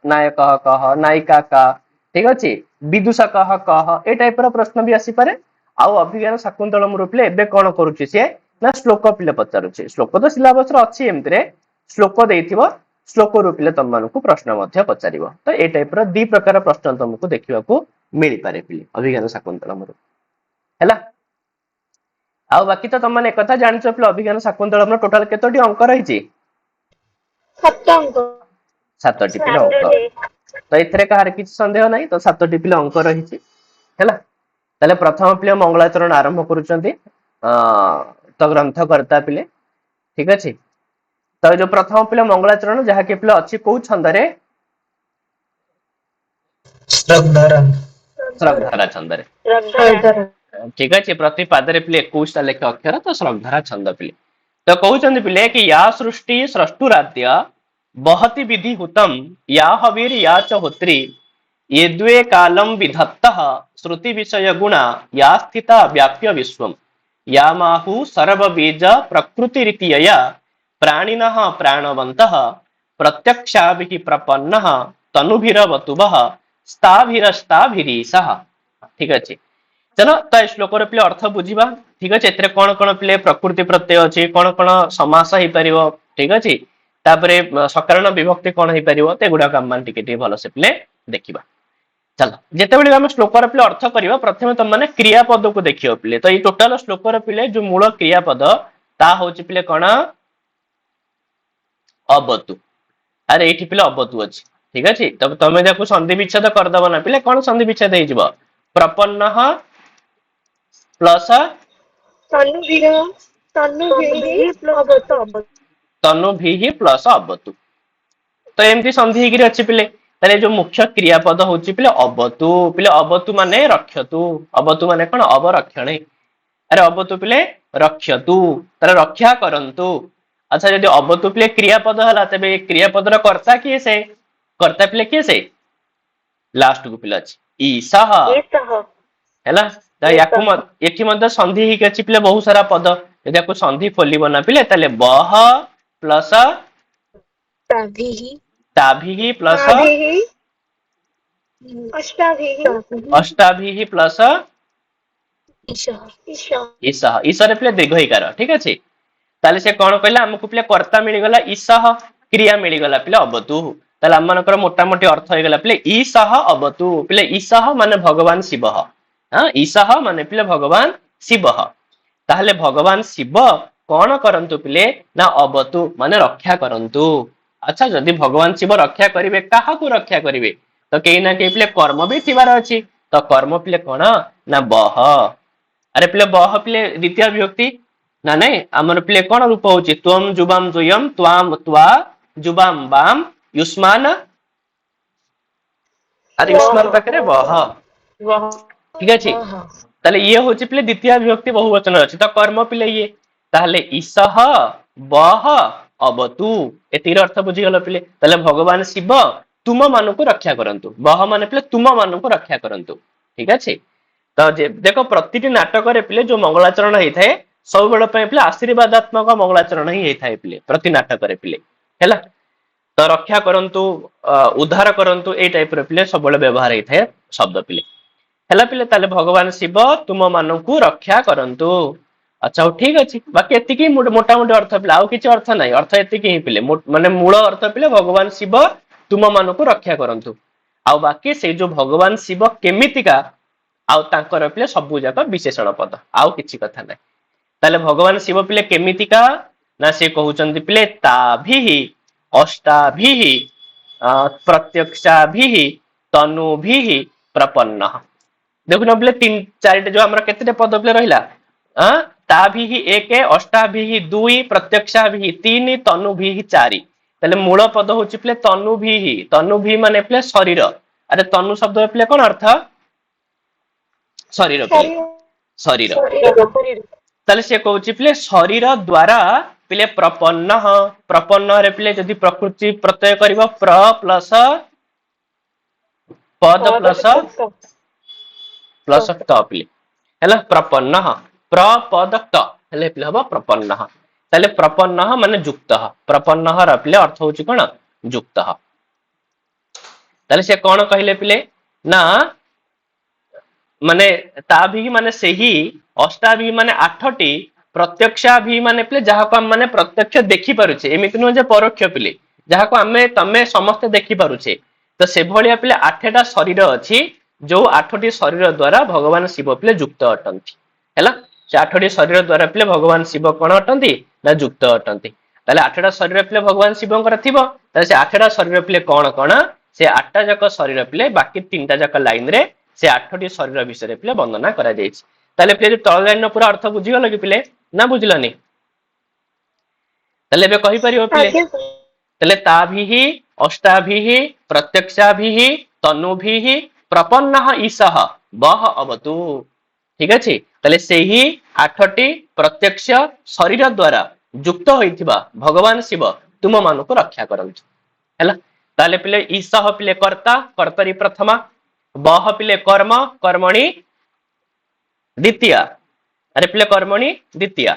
नायक कह नायिका का ठीक अछि विदुषा कह ए टाइप रो प्रश्न भी आसी पारे आउ अभिज्ञान शाकुंतलम पिले एबे कोन करूछि से ना श्लोक पिले पचारुछे श्लोक तो सिलेबस रो अछि एमतरे श्लोक देइथिबो श्लोक रूपिले तम मानकु प्रश्न मध्य पचारिबो तो ए टाइप रो दी प्रकार प्रश्न तुमको देखिबाकू मिली पारे पिले अभिज्ञान शाकुंतलम हैला आउ बाकी तो तुम माने एकथा जानिछो पिले अभिज्ञान शाकुंतलम टोटल केतोटी अंक रहिछि 7 अंक 7टी पिले अंक तो एथरे कहार किछ संदेह नाही तो 7टी पिले अंक रहिछि हैला तले प्रथम पिले मंगलाचरण आरंभ करूचंती तो ग्रंथ करता पिले ठीक अछि तो जो प्रथम पिले मंगलाचरण जहा के पिले अछि को छंद रे श्रगधारा छंद रे ठीक अछि प्रति पाद रे पिले 21 टा लेख अक्षर तो श्रगधारा छंद पिले तो कहउचंदी पिले कि या सृष्टि सृष्टुराद्य बहति विधि हुतम या हवीर या च होत्री ये द्वे कालम विधत्तः श्रुति विषय गुणा या स्थिता व्याप्य विश्वम यामाहु सर्वबीज प्रकृतिरित्यया प्राणिनः प्राणवन्तः प्रत्यक्षाभिः प्रपन्नः तनुभिरवतुवः स्ताभिरस्ताभिरीशः। ठीक अछि। चलो तो श्लोक रे अर्थ बुझिबा। ठीक अछि। एतरे कोन कोन प्ले प्रकृति प्रत्यय अछि, कोन कोन समास हे परिबो। ठीक अछि। तापरे सकरण विभक्ति कोन हे परिबो ते गुडा काम मान टिके भलो से प्ले देखिबा। चलो जेतेबेले हम श्लोक रे प्ले अर्थ करिबा प्रथमे तुम माने क्रियापद को देखियो प्ले। तो ये टोटल श्लोक रे प्ले जो मूल क्रियापद ता होछि प्ले कोन अबतु। अरे एठी प्ले अबतु अछि। ठीक अछि। तब तमे जाको संधि विच्छेद कर दबो ना प्ले कोन संधि विच्छेद हे जिवो प्रपन्नः प्लस तनु भी प्लस अबतु। तो एमती संधि हेकि अच्छी पिले ताले जो मुख्य क्रियापद होची पिले अबतु माने रक्षतु। अबतु माने कोन अवरक्षणे। अरे अबतु पिले रक्षतु तारे रक्षा करंतु। अच्छा यदि अबतु पिले क्रियापद हला तबे क्रियापदर कर्ता किए से कर्ता पिले किए से लास्ट को पिले अछि ईशः हैला। त याकु एठी मध्य संधि हेकि अछि पिले बहुत सारा पद यदि याकु संधि खोलिबो ना पिले ताले बह प्लस ताभिः प्लस अष्टाभिः प्लस ईशः। ईशरे प्ले दीर्घ इकार। ठीक अछि। ताले से कोन कहला हमकु प्ले कर्ता मिली गला ईशः क्रिया मिली गला प्ले अबतु। ताले हम मानकर मोटा मोटी अर्थ हो गला प्ले ईशः अबतु। प्ले ईशः माने भगवान शिव। हां ईशः माने प्ले भगवान शिव। ताहले भगवान शिव कोन करंतु प्ले ना अबतु माने रक्षा करंतु। अच्छा जदि भगवान शिव रक्षा करिवे काहा को रक्षा करिवे तो केही ना केही प्ले कर्म भी थिबार अछि। तो कर्म प्ले कोन ना बह। अरे प्ले बह प्ले द्वितीय विभक्ति ना नहीं हमर प्ले कोन रूप होची त्वम जुबाम जुयम त्वाम त्वा जुबाम बाम युष्मान। अरे युष्मान पाखरे बह। ठीक अछि। ताले ये होची प्ले द्वितीय विभक्ति बहुवचन अछि। तो कर्म प्ले ये ताहले ईशः बह अबतु एतिर अर्थ बुझी गल प्ले। ताले भगवान शिव तुम मानको रक्षा करंतु। बह माने प्ले तुम मानको रक्षा करंतु। ठीक अछि। तो देखो प्रतिटी नाटक रे प्ले जो मंगलाचरण हेई थाए सब बेले पे प्ले आशीर्वादात्मक मंगलाचरण ही हेई थाए प्ले प्रति नाटक रे प्ले हैला। तो रक्षा करंतु उद्धार करंतु ए टाइप रे प्ले सब बेले व्यवहार हेई थाए शब्द प्ले हैला प्ले। ताले भगवान शिव तुम मानको रक्षा करंतु। अच्छा ठीक अछि। बाकी एतिकी मोटा मोटी अर्थ प्ले आउ किछि अर्थ नाही। अर्थ एतिकी ही प्ले माने मूल अर्थ प्ले भगवान शिव तुम मानको रक्षा करंतु। आउ बाकी से जो भगवान शिव केमितिका आउ तांकर प्ले सबु जाक विशेषण पद आउ किछि कथा नाही। ताले भगवान शिव प्ले केमितिका ना से कहउचंती प्ले ताभिः अष्टाभिः प्रत्यक्षाभिः तनुभिः प्रपन्नः। देखुन प्ले तीन चारिटे जो हमरा केतेटे पद प्ले रहिला ताभिः एक अष्टाभिः दुई प्रत्यक्षाभिः तीन तनुभिः चारि। ताले मूल पद होची प्ले तनुभिः। तनुभिः माने प्ले शरीर। अरे तनु शब्द प्ले कोन अर्थ शरीर प्ले शरीर। ताले से कहउची प्ले शरीर द्वारा प्ले प्रपन्न। प्रपन्न रे प्ले जदि प्रकृति प्रत्यय करिवो प्र प्लस पद प्लस प्लस त प्ले हैला प्रपन्न प्रपद त हेले प्ले हबो प्रपन्न। ताले प्रपन्न माने युक्त। प्रपन्न र प्ले अर्थ होची कोन युक्त। ताले से कोन कहिले प्ले ना माने ताभिः माने सेही अष्टाभिः माने आठटी प्रत्यक्षाभिः माने प्ले जहा को हम माने प्रत्यक्ष देखि पारुछे एमिति न जे परोक्ष प्ले जहा को हमें तमे समस्त देखि पारुछे। तो से भलिया प्ले आठटा शरीर अछि जो आठटी शरीर द्वारा भगवान शिव प्ले युक्त अटंती हैला। से आठटी शरीर द्वारा प्ले भगवान शिव कोन अटंती ना युक्त अटंती। ताले आठटा शरीर प्ले भगवान शिवंकर थिबो ताले से आठटा शरीर प्ले कोन कोन से आठटा जक शरीर प्ले बाकी तीनटा जक लाइन रे से आठटी शरीर विषय प्ले वर्णना करा जायछि। ताले प्ले तळ लाइन पूरा अर्थ बुझी गलो कि प्ले ना बुझलनी। ताले बे कहि परियो प्ले ताले ताभिः अष्टाभिः प्रत्यक्षाभिः तनुभिः प्रपन्नः ईशः बह अवतु। ठीक अछि। ताले सेही आठटी प्रत्यक्ष शरीर द्वारा युक्त होइथिबा भगवान शिव तुम मानको रक्षा करंतु हैला। ताले प्ले ईशः प्ले कर्ता कर्तरी प्रथमा बह प्ले कर्म कर्मणि द्वितीया अरे पिले कर्मणि द्वितीय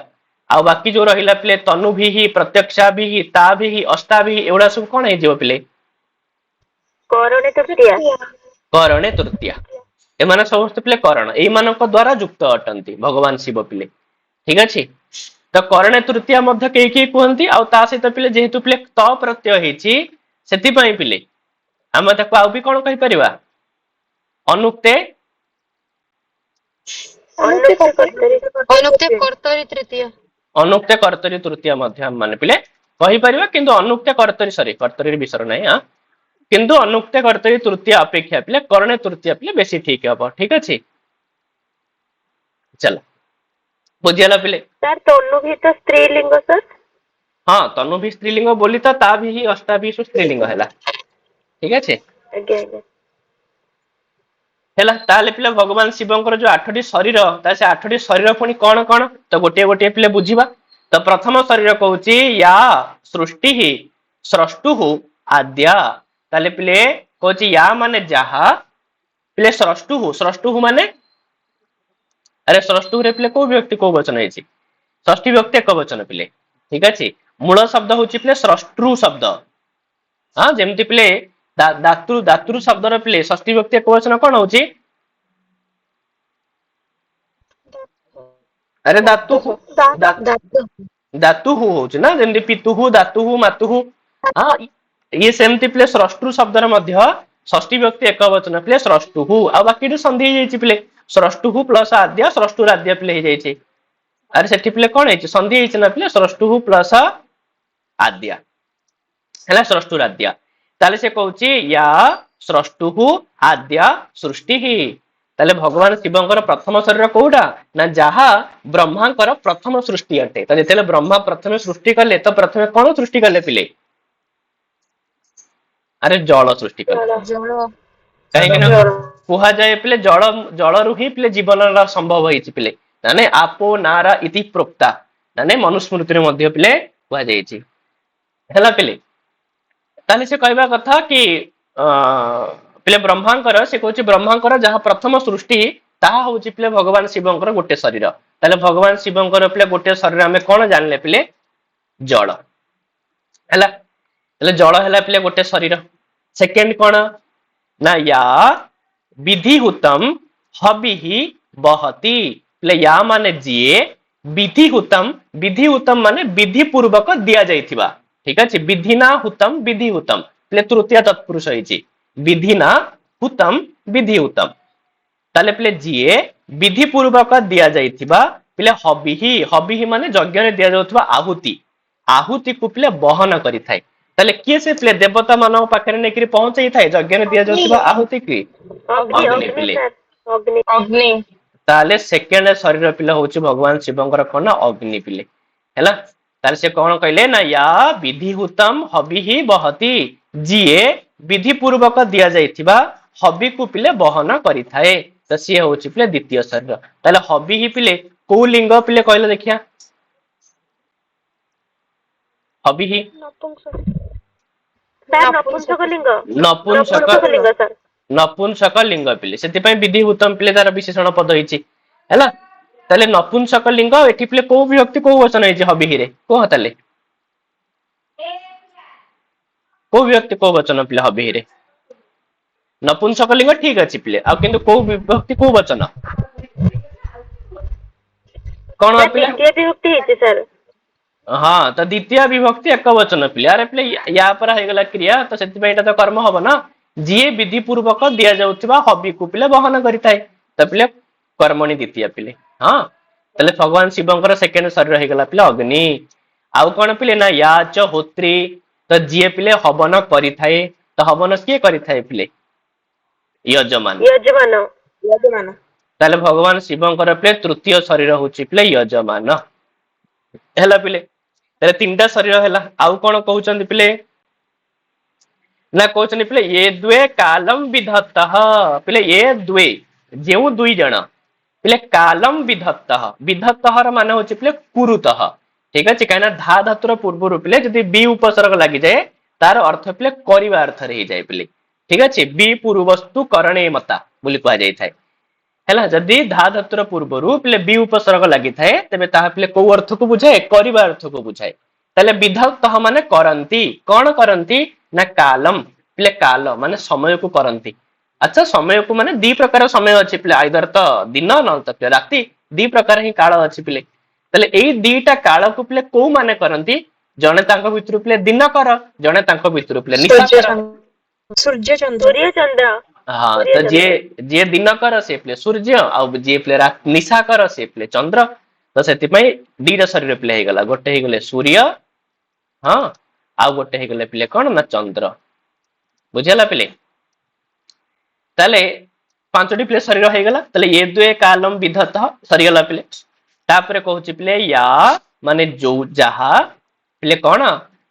आ बाकी जो रहिला पिले तनु भी प्रत्यक्षा भी ता भी अस्ता भी एवढा सब कौन है पिले करणे तृतीया करणे तृतीया एमाने समस्त पिले करण एई मानक द्वारा युक्त अटंती भगवान शिव पिले ठीक अछि तो करणे तृतीया मध्य के कहंती आ ता सहित पिले जेहेतु पिले त प्रत्यय हेछि सेति पई पिले हम ताको आउ भी कोन कहि परिबा अनुक्ते अनुक्ते कर्तरी अनुक्ते कर्तरी तृतीय अनुक्ते कर्तरी तृतीय मध्य हम माने पिले कहि परिबा किंतु अनुक्ते कर्तरी सॉरी कर्तरी विसर नाही हां किंतु अनुक्ते कर्तरी तृतीय अपेक्षा पिले करणे तृतीय पिले बेसी ठीक हबो ठीक अछि चलो बुझियाला पिले सर तनु भी तो स्त्रीलिंग सर हाँ तनु भी स्त्रीलिंग बोली तो ता भी अस्ता भी स्त्रीलिंग हैला ठीक अछि आज्ञा आज्ञा हैला ताले पिले भगवान शिवंकर जो 8टी शरीर ता से 8टी शरीर पुनी कोन कोन तो गोटे गोटे पिले बुझिबा तो प्रथम शरीर कहूची या सृष्टि ही स्रष्टु आद्या ताले पिले कहूची या माने जहा पिले स्रष्टु माने अरे स्रष्टु रे पिले को व्यक्ति को वचन है षष्ठी व्यक्ति एक वचन पिले ठीक अछि मूल शब्द होची पिले स्रष्टु शब्द हाँ जेमती पिले दातृ शब्द रे पिले षष्ठी व्यक्ति एक वचन कोन होची अरे दातु होची ना जेमती पितु दातु मातु हाँ ये सेमती पिले स्रष्टु शब्द रे मध्य षष्ठी व्यक्ति एक वचन पिले स्रष्टु आ बाकी संधि जाइछि पिले स्रष्टु प्लस आद्य स्रष्टु आद्य पिले हे जाइछि अरे सेठी पिले कोन है संधि है ना पिले स्रष्टु प्लस आद्या है स्रष्टु आद्या ताले से कहूची या स्रष्टु आद्या सृष्टि ही ताले भगवान शिवंकर प्रथम शरीर कोउडा ना जहा ब्रह्मांकर प्रथम सृष्टि अटे तो जेतेले ब्रह्मा प्रथम सृष्टि कले तो प्रथम कोन सृष्टि कले पिले अरे जल सृष्टि कले कहीं कुहा जाए पिले जल जल ही पिले जीवन संभव होइछि पिले नाने आपो नारा इति प्रोक्ता नाने मनुस्मृति रे मध्य पिले कुहा जाइछि हैला पिले ताले से कहबा कथा कि पिले ब्रह्मांकर से कहूछि ब्रह्मांकर जहा प्रथम सृष्टि ताहा होछि पिले भगवान शिवंकर गोटे शरीर ताले भगवान शिवंकर पिले गोटे शरीर हमें कोन जानले पिले जल हैला ताले जल हैला पिले गोटे शरीर सेकंड कोन ना या विधिहुतम हबिहि बहति पिले या माने जिए विधिहुतम माने विधि पूर्वक दिया जाइथिबा ठीक अछि विधिना हुतम विधिहुतम पिले तृतीय तत्पुरुष होइछि विधिना हुतम विधिहुतम ताले पिले जिए विधि पूर्वक दिया जाइथिबा पिले हबिहि माने यज्ञ रे दिया जाउथबा आहुति को पिले बहन करि थाए ताले किए से पिले देवता मानव पाखरे नेकरी पहुंचै थाए यज्ञ रे दिया जाउथबा आहुति की अग्नि पिले अग्नि ताले सेकेंड शरीर पिले होछि भगवान शिवंकर कोन अग्नि पिले हैला ताले से कोन कहले ना या विधिहुतम हबिहि बहति जिए विधि पूर्वक दिया जाइथिबा हबि को पिले बहन करि थाए तो सी होछि पिले द्वितीय शरीर ताले हबिहि पिले को लिंग पिले कहले देखिया हबिहि नपुंसक लिंग पिले सेति पई विधिहुतम पिले तार विशेषण पद होइछि हैला ताले नपुंसक लिंग एठी पिले को व्यक्ति को वचन होइछि हबिहि रे को हताले को व्यक्ति को वचन पिले हबिहि रे नपुंसक लिंग ठीक अछि पिले आ किंतु को व्यक्ति को वचन कोन पिले द्वितीय विभक्ति है सर हाँ तो द्वितीय विभक्ति एक वचन पिले अरे पिले या पर हेगला क्रिया तो सेति पई एटा तो कर्म हबो ना जिए विधि पूर्वक दिया जाउथिबा हबि को पिले बहन करिताय तो पिले कर्मणि द्वितीय पिले हाँ तले भगवान शिवंकर सेकेंड शरीर हेगला पिले अग्नि आउ कोन पिले ना या च होत्री तो जिए पिले हवन करिताय तो हवन किए करिताय पिले यजमान ताले भगवान शिवंकर पिले तृतीय शरीर होछि पिले यजमान हैला पिले ताले तीनटा शरीर हैला आउ कोन कहउचंदी पिले ना कहउचंदी पिले ये द्वे कालम विधत्तः पिले ये द्वे जेउ दुई जण पिले कालम विधत्तः र माने होछि पिले कुरुतः ठीक अछि काना धा धातुर पूर्व पिले जदि बी उपसर्ग लागि जाय तार अर्थ पिले करिवा अर्थ रे जाय पिले ठीक अछि बी पूर्वस्तु करणे मता बोली कहा जाय थाय ହେଲା जदि धा धातुर पूर्वरु पिले बी उपसर्ग लागि थाए तेबे ताहा पिले को अर्थ को बुझाए करिबा अर्थ को बुझाए ताले विधक्तः माने करंती कोन करंती ना कालम पिले काल माने समय को करंती अच्छा समय को माने दी प्रकार समय अछि पिले आइदर तो दिन न तो पिले राति दी प्रकार ही काल अछि पिले ताले एई दीटा काल को पिले को माने करंती जणे तांको भितरु पिले दिन कर जणे तांको भितरु पिले निशा कर सूर्य चंद्र सूर्य चंद्र हाँ तो जे दिन कर से प्ले सूर्य आउ जे प्ले निशा कर से प्ले चंद्र तो से दीटा शरीर प्ले हो गला गोटे हो गले सूर्य हाँ आउ गोटे हो गले प्ले कौन ना चंद्र बुझेला प्ले ताले पांचटी प्ले शरीर हो गला ताले ये दुए कालम विधतः सरीगला प्ले तापरे कहूची प्ले या माने जो जहा प्ले कौन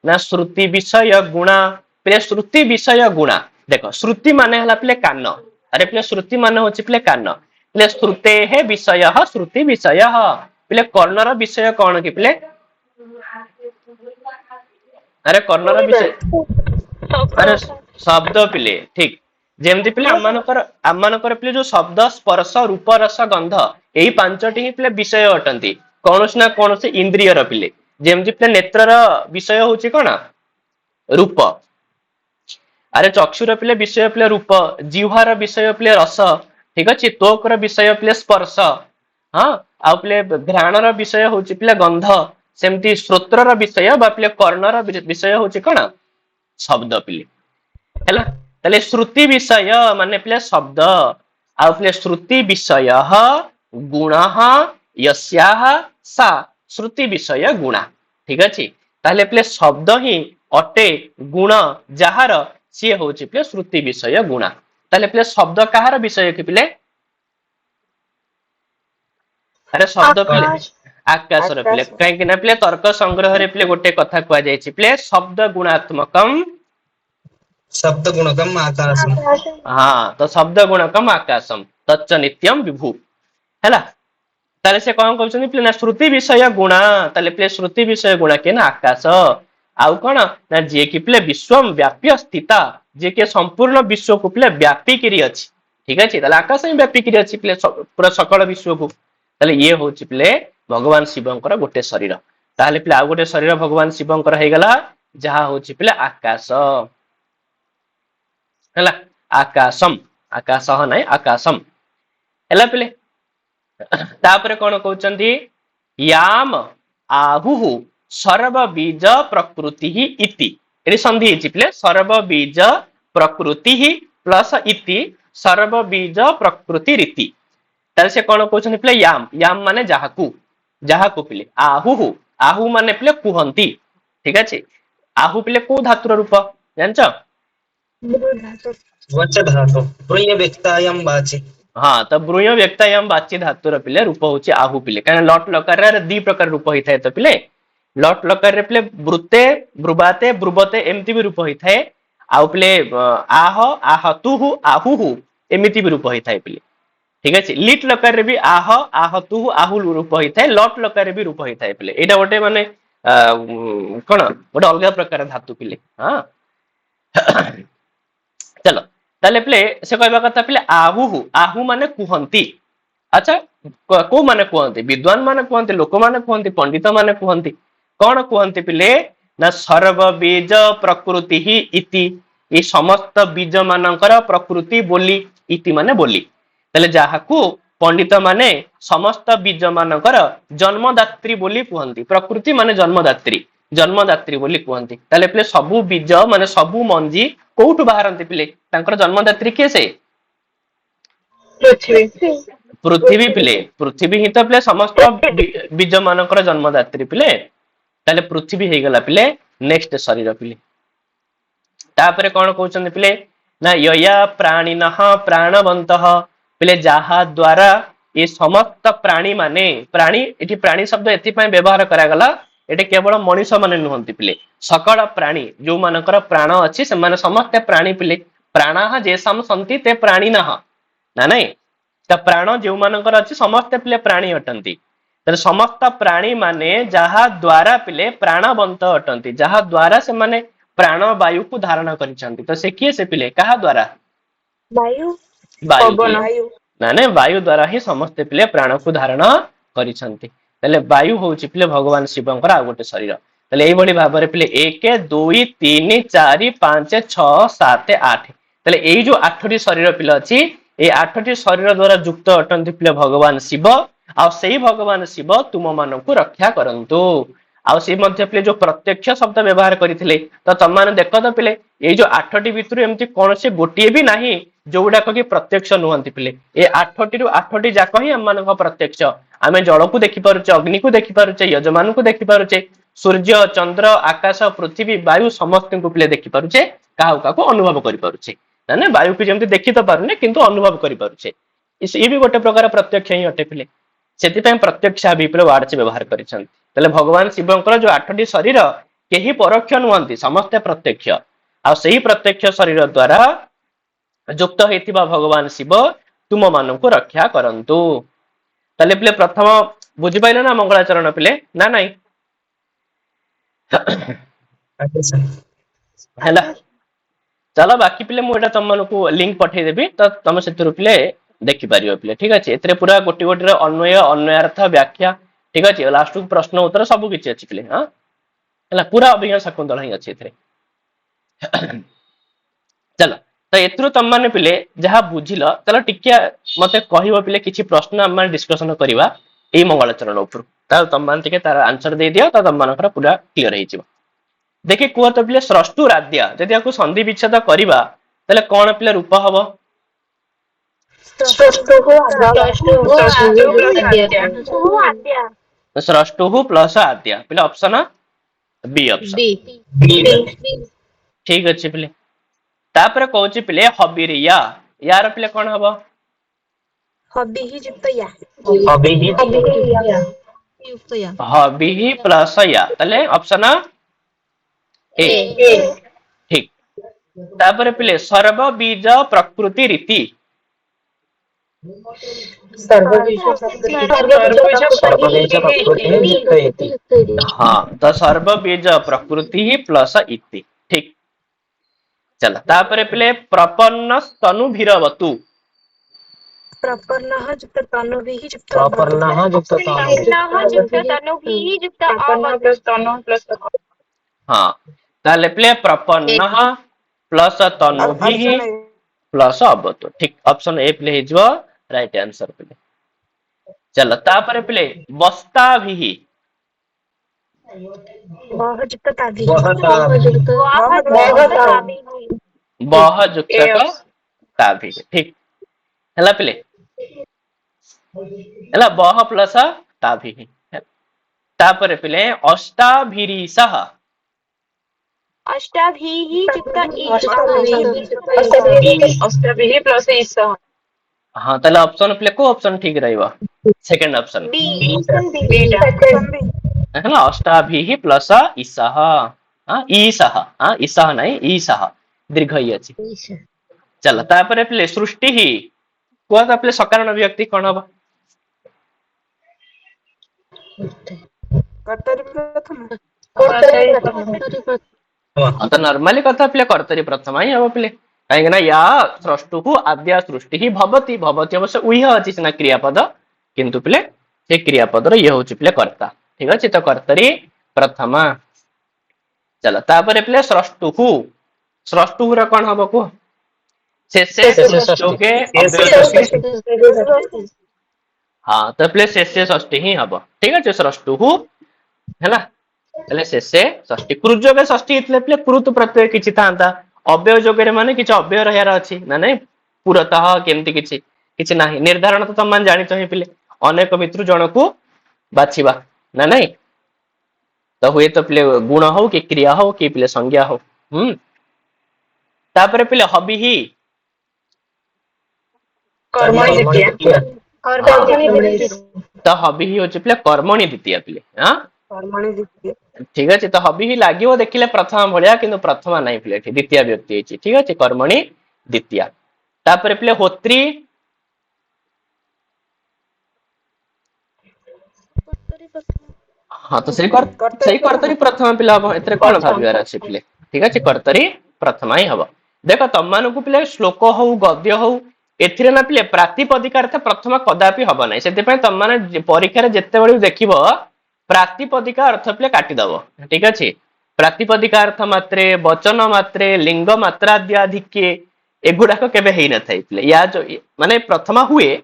ना श्रुति विषय गुणा प्ले श्रुति विषय गुणा देखो श्रुति माने हला प्ले कान अरे प्ले श्रुति माने होची प्ले कान प्ले श्रुते है विषय श्रुति विषय प्ले कर्णर विषय कौन कि प्ले अरे कर्णर विषय अरे शब्द प्ले ठीक जेमति प्ले आमानकर प्ले जो शब्द स्पर्श रूप रस गंध एही पांचटी ही प्ले विषय अटंती कौनस ना कौनस इंद्रियर प्ले जेमति प्ले नेत्रर विषय होची कोन रूप अरे चक्षुर प्ले विषय प्ले रूप जिह्वार विषय प्ले रस ठीक अच्छे त्वकर विषय प्ले स्पर्श हाँ आउ प्ले घ्राणर विषय होची प्ले गंध सेमती श्रोत्रर विषय बा प्ले कर्णर विषय होची कोन शब्द प्ले हैला तले श्रुति विषय माने प्ले शब्द आउ प्ले श्रुति विषय गुणः यस्याः सा श्रुति विषय गुणा ठीक अच्छे ताले प्ले शब्द ही अटे गुण जहार सी होची प्ले श्रुति विषय गुणा ताले प्ले शब्द कहार विषय कि प्ले अरे शब्द प्ले आकाश रे प्ले काहे कि ना प्ले तर्क संग्रह रे प्ले गोटे कथा कुआ जायछि प्ले शब्द गुणात्मकम आकाशम हां तो शब्द गुणकम आकाशम तच्च नित्यम विभु हैला ताले से कोन कहउछनी प्ले ना श्रुति विषय गुणा ताले प्ले श्रुति विषय गुणा के ना आकाश आउ कौन ना जे कि प्ले विश्वम व्याप्य स्थिता जे के संपूर्ण विश्व को प्ले व्यापी करी अछि ठीक अछि ताले आकाश ही व्यापी करी अछि प्ले पूरा सकल विश्व को ताले ये होछि प्ले भगवान शिवंकर गोटे शरीर ताले प्ले आउ गोटे शरीर भगवान शिवंकर हे गला जहा होछि प्ले आकाश हला आकाशम आकाश नै आकाशम हला प्ले तापरे कोन कहउचंदी याम आहुहु सर्व बीज प्रकृति ही इति एटी संधि हेछि प्ले सर्व बीज प्रकृति ही प्लस इति सर्व बीज प्रकृति रीति ताले से कोन कहउछन प्ले याम याम माने जाहाकू प्ले आहुहु आहु माने प्ले कुहंती ठीक अछि आहु प्ले को धातुर रूप जानछ वच धातु ब्रूय व्यक्तायम वाचि हाँ तो ब्रूय व्यक्तायम वाचि धातुर प्ले रूप होछि आहु प्ले कारण लट लकार रे दी प्रकार रूप होइथाय तो प्ले लट लकार रे प्ले ब्रुते ब्रुबाते ब्रुबते एमती भी रूप होइथाय आउ प्ले आह आहतुहु आहुहु एमिति भी रूप होइथाय प्ले ठीक अछि लिट लकार रे भी आह आहतुहु आहु रूप होइथाय लट लकार रे भी रूप होइथाय प्ले एटा गोटे माने कोन गोटे अलग प्रकार धातु प्ले हां चलो ताले प्ले से कहबा कथा प्ले आहुहु आहु माने कुहंती अच्छा को माने कुहंती विद्वान माने कुहंती लोक माने कुहंती पंडित माने कुहंती कौन कुहंती पिले ना सर्व बीज प्रकृति ही इति ये समस्त बीज मानकर प्रकृति बोली इति माने बोली तले जाहाकू पंडित माने समस्त बीज मानकर जन्मदात्री बोली कुहंती प्रकृति माने जन्मदात्री बोली कुहंती तले पिले सबु बीज माने सबु मंजी कोउठु बाहरंती पिले तांकर जन्मदात्री के से पृथ्वी पिले पृथ्वी ही तो पिले समस्त बीज मानकर जन्मदात्री पिले ताले पृथ्वी हे गला पिले नेक्स्ट शरीर पिले तापरे कोन कहउछन पिले ना यया प्राणिनः प्राणवन्तः पिले जाहा द्वारा ये समस्त प्राणी माने प्राणी एठी प्राणी शब्द एथि पय व्यवहार करा गला एटे केवल मनुष्य माने नुहंती पिले सकल प्राणी जो मानकर प्राण अछि से माने समस्त प्राणी पिले प्राणः जेसम संति ते प्राणिनः ना नहीं त प्राण जो मानकर अछि समस्त पिले प्राणी अटंती तर समस्त प्राणी माने जहा द्वारा पिले प्राणवंत अटंती जहा द्वारा से माने प्राण वायु को धारण करिसंती तो से किए से पिले कहा द्वारा वायु वायु ମାନେ ବାୟୁ ଦ୍ୱାରା ହିଁ ସମସ୍ତେ ପିଲେ ପ୍ରାଣକୁ ଧାରଣ କରିଛନ୍ତି। ତାହେଲେ ବାୟୁ ହଉଛି ପିଲେ ଭଗବାନ ଶିବଙ୍କର ଆଉ ଗୋଟେ ଶରୀର। ତାହେଲେ ଏଇଭଳି ଭାବରେ ପିଲେ 1 2 3 4 5 6 7 8 ତାହେଲେ ଏଇ ଯୋଉ 8ଟି ଶରୀର ପିଲା ଅଛି ଏଇ 8ଟି ଶରୀର ଦ୍ୱାରା ଯୁକ୍ତ ଅଟନ୍ତି ପିଲେ ଭଗବାନ ଶିବ। ଆଉ ସେଇ ଭଗବାନ ଶିବ ତୁମ ମାନଙ୍କୁ ରକ୍ଷା କରନ୍ତୁ। ଆଉ ସେ ମଧ୍ୟ ପିଲେ ଯୋଉ ପ୍ରତ୍ୟକ୍ଷ ଶବ୍ଦ ବ୍ୟବହାର କରିଥିଲେ ତ ତମମାନେ ଦେଖ ତ ପିଲେ ଏଇ ଯୋଉ 8ଟି ଭିତରୁ ଏମିତି କୌଣସି ଗୋଟିଏ ବି ନାହିଁ ଯୋଉଗୁଡାକ କି ପ୍ରତ୍ୟକ୍ଷ ନୁହନ୍ତି ପିଲେ। ଏ 8ଟିରୁ 8ଟି ଯାକ ହିଁ ଆମମାନଙ୍କ ପ୍ରତ୍ୟକ୍ଷ। ଆମେ ଜଳକୁ ଦେଖିପାରୁଛେ, ଅଗ୍ନିକୁ ଦେଖିପାରୁଛେ, ଯଜମାନଙ୍କୁ ଦେଖିପାରୁଛେ, ସୂର୍ଯ୍ୟ, ଚନ୍ଦ୍ର, ଆକାଶ, ପୃଥିବୀ, ବାୟୁ ସମସ୍ତଙ୍କୁ ପିଲେ ଦେଖିପାରୁଛେ, କାହାକୁ କାହାକୁ ଅନୁଭବ କରିପାରୁଛେ। ମାନେ ବାୟୁକୁ ଯେମିତି ଦେଖି ତ ପାରୁନେ କିନ୍ତୁ ଅନୁଭବ କରିପାରୁଛେ। ଇଏ ବି ଗୋଟେ ପ୍ରକାର ପ୍ରତ୍ୟକ୍ଷ ହିଁ ଅଟେ ପିଲେ। ସେଥିପାଇଁ ପ୍ରତ୍ୟକ୍ଷ ବିପ୍ର ୱାର୍ଡ ବ୍ୟବହାର କରିଛନ୍ତି। ତାହେଲେ ଭଗବାନ ଶିବଙ୍କର ଯୋଉ 8ଟି ଶରୀର କେହି ପରୋକ୍ଷ ନୁହନ୍ତି, ସମସ୍ତେ ପ୍ରତ୍ୟକ୍ଷ। ଆଉ ସେହି ପ୍ରତ୍ୟକ୍ଷ ଶରୀର ଦ୍ୱାରା ଯୁକ୍ତ ହେଇଥିବା ଭଗବାନ ଶିବ ତୁମ ମାନଙ୍କୁ ରକ୍ଷା କରନ୍ତୁ। ତାହେଲେ ପିଲେ ପ୍ରଥମ ବୁଝିପାରିଲ ନା ମଙ୍ଗଳାଚରଣ ପିଲେ ନା ନାଇଁ? ହେଲା ଚାଲ ବାକି ପିଲେ ମୁଁ ଏଟା ତମମାନଙ୍କୁ ଲିଙ୍କ ପଠେଇଦେବି ତ ତମେ ସେଥିରୁ ପିଲେ ଦେଖିପାରିବ ପିଲେ। ଠିକ ଅଛି, ଏଥିରେ ପୁରା ଗୋଟି ଗୋଟିର ଅନ୍ୱୟ, ଅନ୍ୱୟାର୍ଥ, ବ୍ୟାଖ୍ୟା, ଠିକ ଅଛି, ଲାଷ୍ଟକୁ ପ୍ରଶ୍ନ ଉତ୍ତର ସବୁ କିଛି ଅଛି ପିଲେ। ହଁ ହେଲା, ପୁରା ଅଭିଜ୍ଞ ଶାକୁନ୍ତଳ ହିଁ ଅଛି ଏଥିରେ। ଚାଲ ତ ଏଥିରୁ ତମମାନେ ପିଲେ ଯାହା ବୁଝିଲ ତାହେଲେ ଟିକେ ମତେ କହିବ ପିଲେ କିଛି ପ୍ରଶ୍ନ ଆମେ ଡିସ୍କସନ କରିବା ଏଇ ମଙ୍ଗଳାଚରଣ ଉପରୁ। ତାହେଲେ ତମମାନେ ଟିକେ ତାର ଆନ୍ସର ଦେଇଦିଅ ତ ତମମାନଙ୍କର ପୁରା କ୍ଲିୟର ହେଇଯିବ। ଦେଖି କୁହ ତ ପିଲେ ସ୍ରଷ୍ଟୁ ରାଧ୍ୟା ଯଦି ଆକୁ ସନ୍ଧି ବିଚ୍ଛେଦ କରିବା ତାହେଲେ କଣ ପିଲେ ରୂପ ହବ? ସ୍ରଷ୍ଟୁ ପ୍ଲସ ଆଦ୍ୟା ପିଲେ ଅପସନ बी ऑप्शन ठीक अच्छे पिले। तापर कौची पिले हबिरिया यार पिले कौन हबो? हबिः युक्त या हबिहि प्लस या तले ऑप्शन ए ठीक। तापर पिले सर्व बीज प्रकृति रीति हाँ तो सर्व बीज प्रकृति ही प्लस इति ठीक। चल तापर पिले प्रपन्न स्तनु भीरवतु प्रपन्नः युक्त तनुभिः युक्त हाँ ताले पिले प्रपन्न प्लस तनुभिः प्लस अवतु ठीक ऑप्शन ए प्ले हिजो राइट आंसर पिले। चल तापर पिले वस्ताभिः बह युक्त ताभिः बह युक्त ताभिः ठीक हैला पिले हैला बह प्लस ताभिः। तापर पिले अष्टाभिरीशः हाँ ताले ऑप्शन पिले को ऑप्शन ठीक रहइबो? सेकंड ऑप्शन हैला अष्टाभिः प्लस ईशः। हां ईशः, हां ईशः नहीं ईशः दीर्घ ही अछि। चल तापर पिले सृष्टि ही को त पिले सकारण व्यक्ति कोन हबो? तो नॉर्मली कथा पिले कर्तरी प्रथम ही हबो पिले काहे ना या स्रष्टुः आद्या सृष्टि ही भवति भवति अवश्य उह अछि सिना क्रियापद किंतु पिले से क्रियापद रो ये होछि पिले कर्ता। ठीक अछि तो कर्तरी प्रथमा। चलो तापर पिले स्रष्टुः स्रष्टुः रो कोन हबो को? शेषे स्रष्टु के हाँ तो पिले शेषे षष्ठी ही हबो। ठीक अछि स्रष्टुः हैला तले शेषे षष्ठी कृजोगे षष्ठी इतले पिले कृत प्रत्यय किछि थांता अव्यय जोगरे माने किछि अव्यय रहयार अछि ना नै पुरतः केमति किछि नाही निर्धारण तो तमान जानि चाहिँ पिले अनेक मित्रु जणकु बाछिबा ना नै तो हुए तो पिले गुण हो कि क्रिया हो कि पिले संज्ञा हो। तापर पिले हबि ही तो हबि ही होछि पिले कर्मणि द्वितीय पिले। हां ठीक अछि तो हबि ही लागिवो देखिले प्रथमा भलिया किंतु प्रथमा नाही पिले द्वितीय व्यक्ति अछि। ठीक अछि कर्मणि द्वितीय। तापर पिले होत्री हाँ तो सही कर्तरी प्रथमा पिला हबो एतरे कोन भाबियार अछि पिले। ठीक अछि कर्तरी प्रथमा ही हबो। देखो तम मानकु पिले श्लोक हो गद्य हो एथिरे ना पिले प्रातिपदिक अर्थ प्रथम कदापि हब ना से तुम मैंने परीक्षा जिते देख प्रातिपदिक अर्थ पिले काटिदब ठीक अच्छे प्रातिपदिक अर्थ मात्रे वचन मात्रे लिंग मात्राद्याधिक्ये एगुड़ाक केबे हेई न थाई पिले या जो माने प्रथमा हुए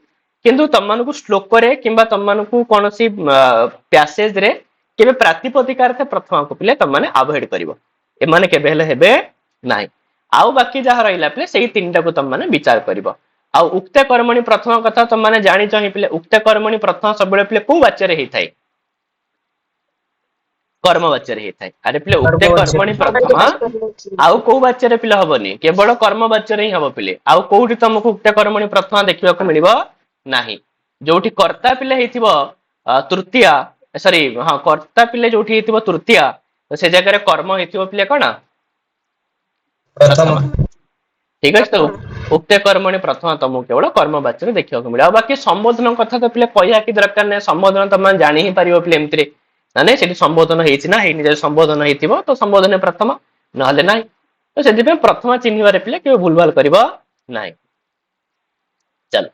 किंतु तुम मानकु श्लोक रे किंबा तुम मानकु कोनोसी पैसेज रे केबे प्रातिपदिक अर्थ प्रथमा को पिले तुम माने अवॉइड करिवो ए माने केबे हेले हेबे नाही आउ बाकी जहा रहिला पिले सेही तीनटा को तुम माने विचार करिवो आउ उक्त कर्मणि प्रथम कथा तुम माने जानि चहि पिले उक्त कर्मणि प्रथम सबले पिले को वाच्य रे हेई थाई कर्म वाच्य रे हेई थाई अरे पिले उक्त कर्मणि प्रथम आउ को वाच्य रे पिले हबनी केवल कर्म वाच्य रे ही हबो पिले आउ कोउठी तुमको उक्त कर्मणि प्रथम देखिबा को मिलिबो नाही जोठी कर्ता पिले हेइथिबो तृतीया सॉरी हां कर्ता पिले जोठी हेइथिबो तृतीया तो से जगह रे कर्म हेइथिबो पिले कोना प्रथम ठीक है तो उक्त कर्मणि प्रथम तुमको केवल कर्म वाच्य रे देखिबा को मिले आ बाकी संबोधन कथा तो पिले कहिया कि दरकार नै संबोधन त मान जानि ही परिबो पिले एमत्रे ना नै सेठी संबोधन हेइछि ना हेइनि जे संबोधन हेइथिबो तो संबोधन प्रथम नहले नाही तो सेठी पे प्रथम चिन्हिबारे पिले के भूलभाल करिबो नाही चल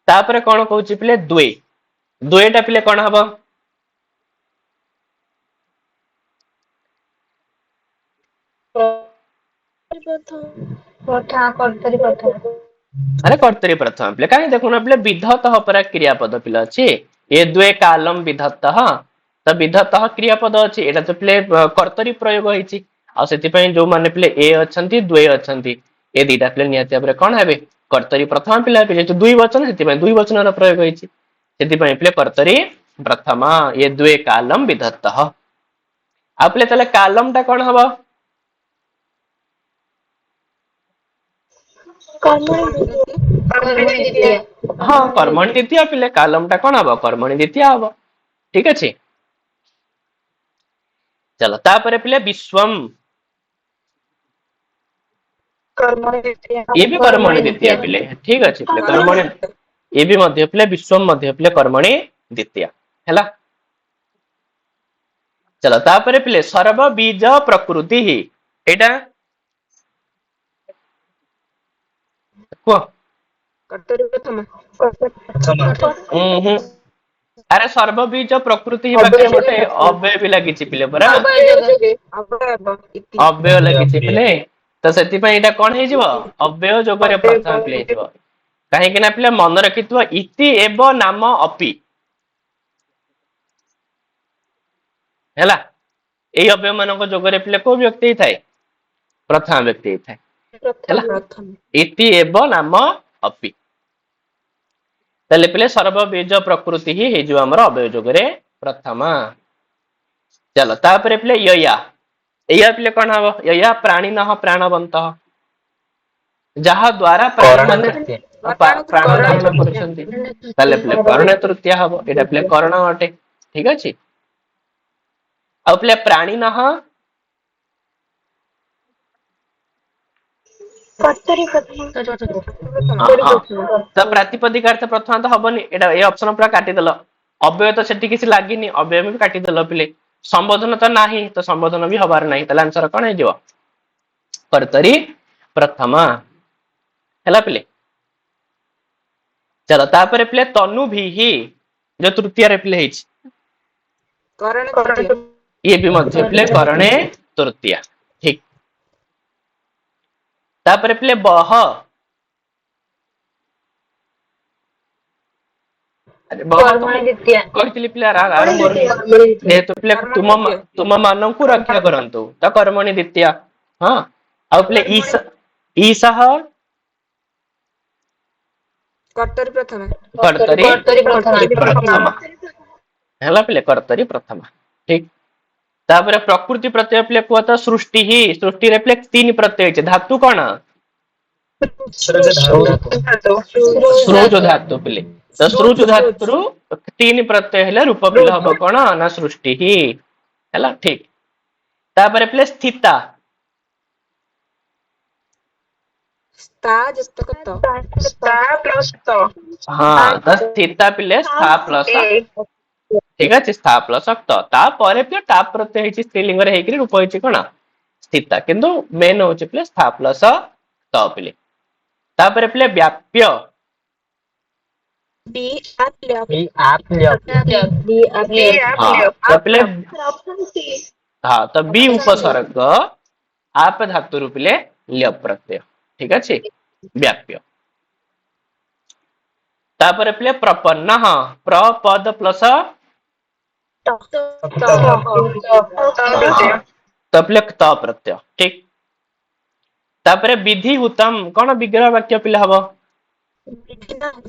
तापरे कोन कहूछि पिले द्वे द्वेटा पिले कोन हबो अरे कर्तरी प्रथम पिले काहे देखुना पिले विधतः परा क्रियापद पिले अछि ए द्वे कालम विधतः त विधतः क्रियापद अछि एटा तो पिले कर्तरी प्रयोग होइछि आ सेति पय जो माने पिले ए अछंती द्वे अछंती ए दीटा पिले नियति अपरे कोन हेबे कर्तरी प्रथम पिले पिले तो दुई वचन सेति पय दुई वचन रा प्रयोग होइछि सेति पय पिले कर्तरी प्रथम ए द्वे कालम विधतः आ पिले तले कालम ता कोन हबो हाँ कर्मणि द्वितीय पिले कालम टा कोन हबो कर्मणि द्वितीय हबो ठीक अछि चलो तापरे पिले विश्वम ये भी कर्मणि द्वितीय पिले ठीक अछि पिले कर्मणि ये भी मध्य पिले विश्वम मध्य पिले कर्मणि द्वितीय हैला चलो तापरे पिले सर्व बीज प्रकृति ही एटा को अरे सर्वबीज प्रकृति ही बाकी मोटे अव्यय भी लगी पिले परा अव्यय लगी पिले तो सेति पय एटा कोन हे जिवो अव्यय जोगरे प्रथम पिले हितबो काहे कि ना पिले मन रखितबो इति एव नाम अपि हैला एई अव्यय मानको जोगरे पिले को व्यक्ति ही थाए प्रथम व्यक्ति ही थाए हैला इति एव नाम अपि तले पिले सर्वबीज प्रकृति ही हे जो हमर अव्यय जोगरे प्रथम चलो तापरे पिले यया एया पिले कोन हबो यया प्राणिनः प्राणवंत जहा द्वारा प्राण धारण करछंती तले पिले कर्ण तृतीय हबो एटा पिले कर्ण अटे ठीक अछि आ पिले प्राणिनः तो प्रातिपदिक अर्थ प्रथम तो हबनी एटा ए ऑप्शन पूरा काटी देलो अव्यय तो सेठी किछि लागिनी अव्यय भी काटी देलो पिले संबोधन तो नाही तो संबोधन भी हबार नाही तले आंसर कोन हे जिवो कर्तरी प्रथम हैला पिले चलो तापरे पिले तनु भी ही जो तृतीय रे पिले हिच ये भी मध्य पिले करणे तृतीय ठीक तापरे पिले बह अरे बह कहतिली पिले जेहेतु पिले तुम मानंकु रक्षा करंतु त कर्मणि द्वितीय हां आ पिले ईसह कर्तरी प्रथम हैला पिले कर्तरी प्रथम ठीक तापरे प्रकृति प्रत्यय पिले कोत सृष्टि ही सृष्टि रे पिले तीन प्रत्यय छै धातु कोन सृज धातु पिले तो सृज धातु तीन प्रत्यय हेले रूप पिले हबो कोन ना सृष्टि ही हैला ठीक तापरे पिले स्थिता हाँ तो स्थिता पिले स्था प्लस ठीक अछि स्था प्लस त ता परे पिले ता प्रत्यय हेछि स्त्रीलिंग रे हेकि रूप हेछि कोन स्थिता किंतु मेन होछि पिले स्था प्लस त पिले तापर पिले व्याप्य बी आप ल्यप बी आप ल्यप हाँ तो पिले हाँ तो बी उपसर्ग आप धातु पिले ल्यप प्रत्यय ठीक अच्छे व्याप्य तापर पिले प्रपन्न प्रपद प्लस तो पिले त प्रत्यय ठीक तापर विधि हुतम कौन विग्रह वाक्य पिले हबो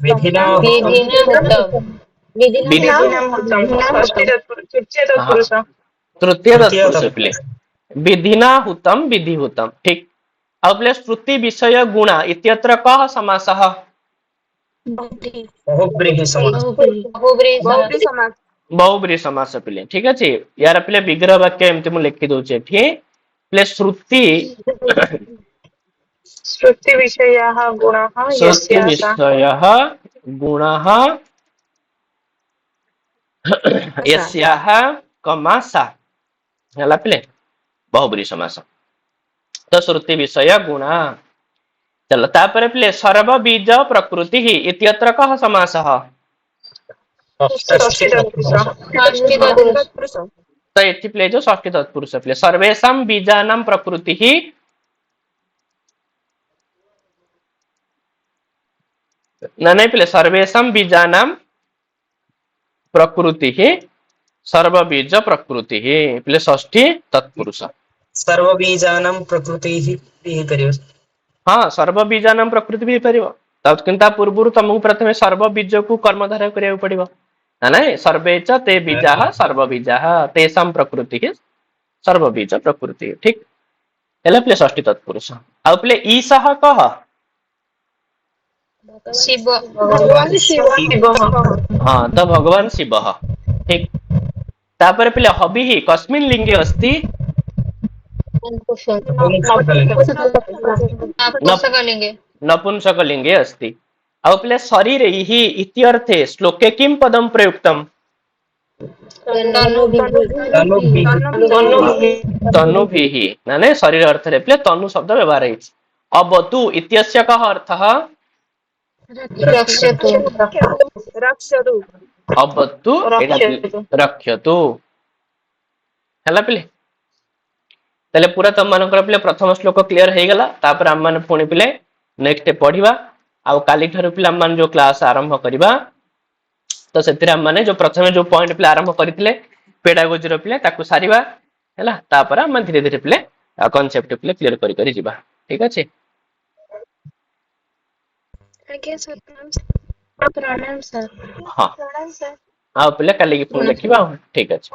विधिना हाँ, तृतीय तृतीय तत्पुरुष पिले विधिना हुतम विधि हुतम ठीक अब पिले श्रुति विषय गुणा इत्यत्र कः समासः बहुब्रीहि बहुब्रीहि समास बहुब्रीहि समास बहुब्रीहि समास पिले ठीक अच्छे यार पिले विग्रह वाक्य एमती मु लिखि दउचे ठीक पिले श्रुति श्रुति विषयाः गुणाः श्रुति विषयः गुणः यस्याः कमा सा ହେଲା ପିଲେ बहुब्रीहि समास तो श्रुति विषय गुणा चलो तापर पिले सर्व बीज प्रकृति ही इत्यत्र कः समासः षष्ठी तत्पुरुष तो एथि पिले जो षष्ठी तत्पुरुष पिले सर्वेषां बीजानां प्रकृति ही नहीं पिले सर्वेषां बीजानां प्रकृति ही सर्वबीज प्रकृति ही पिले षष्ठी तत्पुरुष सर्वबीजानां प्रकृतिः करियो हाँ सर्वबीजानां प्रकृति भी पारिबो किंता पूर्वरु तुमको प्रथमे सर्वबीज को कर्मधारय करिया पड़िबो ना नहीं सर्वे च ते बीजाः सर्वबीजाः तेषां प्रकृति ही सर्वबीज प्रकृति ठीक हेला प्ले षष्ठी तत्पुरुष आउ प्ले ईशः कः शिव हाँ तो भगवान शिव ठीक तापर पिले हबिः कस्मिन् लिंगे अस्ति नपुंसकलिंगे नपुंसकलिंगे अस्ति आउ पिले शरीरैः इत्यर्थे श्लोके किं पदं प्रयुक्तम् तनुभिः माने शरीर अर्थ रे पिले तनु शब्द व्यवहार है अवतु इत्यस्य कः अर्थः रक्षतु रक्षतु अवतु रक्षतु ହେଲା ପିଲେ ତାହେଲେ ପୁରା ତମ ମାନଙ୍କର ପିଲେ ପ୍ରଥମ ଶ୍ଲୋକ କ୍ଲିୟର ହେଇଗଲା ତାପରେ ଆମ ମାନେ ପୁଣି ପିଲେ ନେକ୍ସଟ ପଢିବା ଆଉ କାଲି ଠାରୁ ପିଲେ ଆମ ମାନେ ଯୋଉ କ୍ଲାସ ଆରମ୍ଭ କରିବା ତ ସେଥିରେ ଆମ ମାନେ ଯୋଉ ପ୍ରଥମେ ଯୋଉ ପଏଣ୍ଟ ପିଲେ ଆରମ୍ଭ କରିଥିଲେ ପେଡାଗୋଜି ର ପିଲେ ତାକୁ ସାରିବା ହେଲା ତାପରେ ଆମେ ଧୀରେ ଧୀରେ ପିଲେ କନସେପ୍ଟ ପିଲେ କ୍ଲିୟର କରି କରି ଯିବା ଠିକ ଅଛି ଆଜ୍ଞା ସାର୍ ପ୍ରଣାମ ସାର୍ ହଁ ଆଉ ପିଲେ କାଲି କି ପୁଣି ଦେଖିବା ଠିକ ଅଛି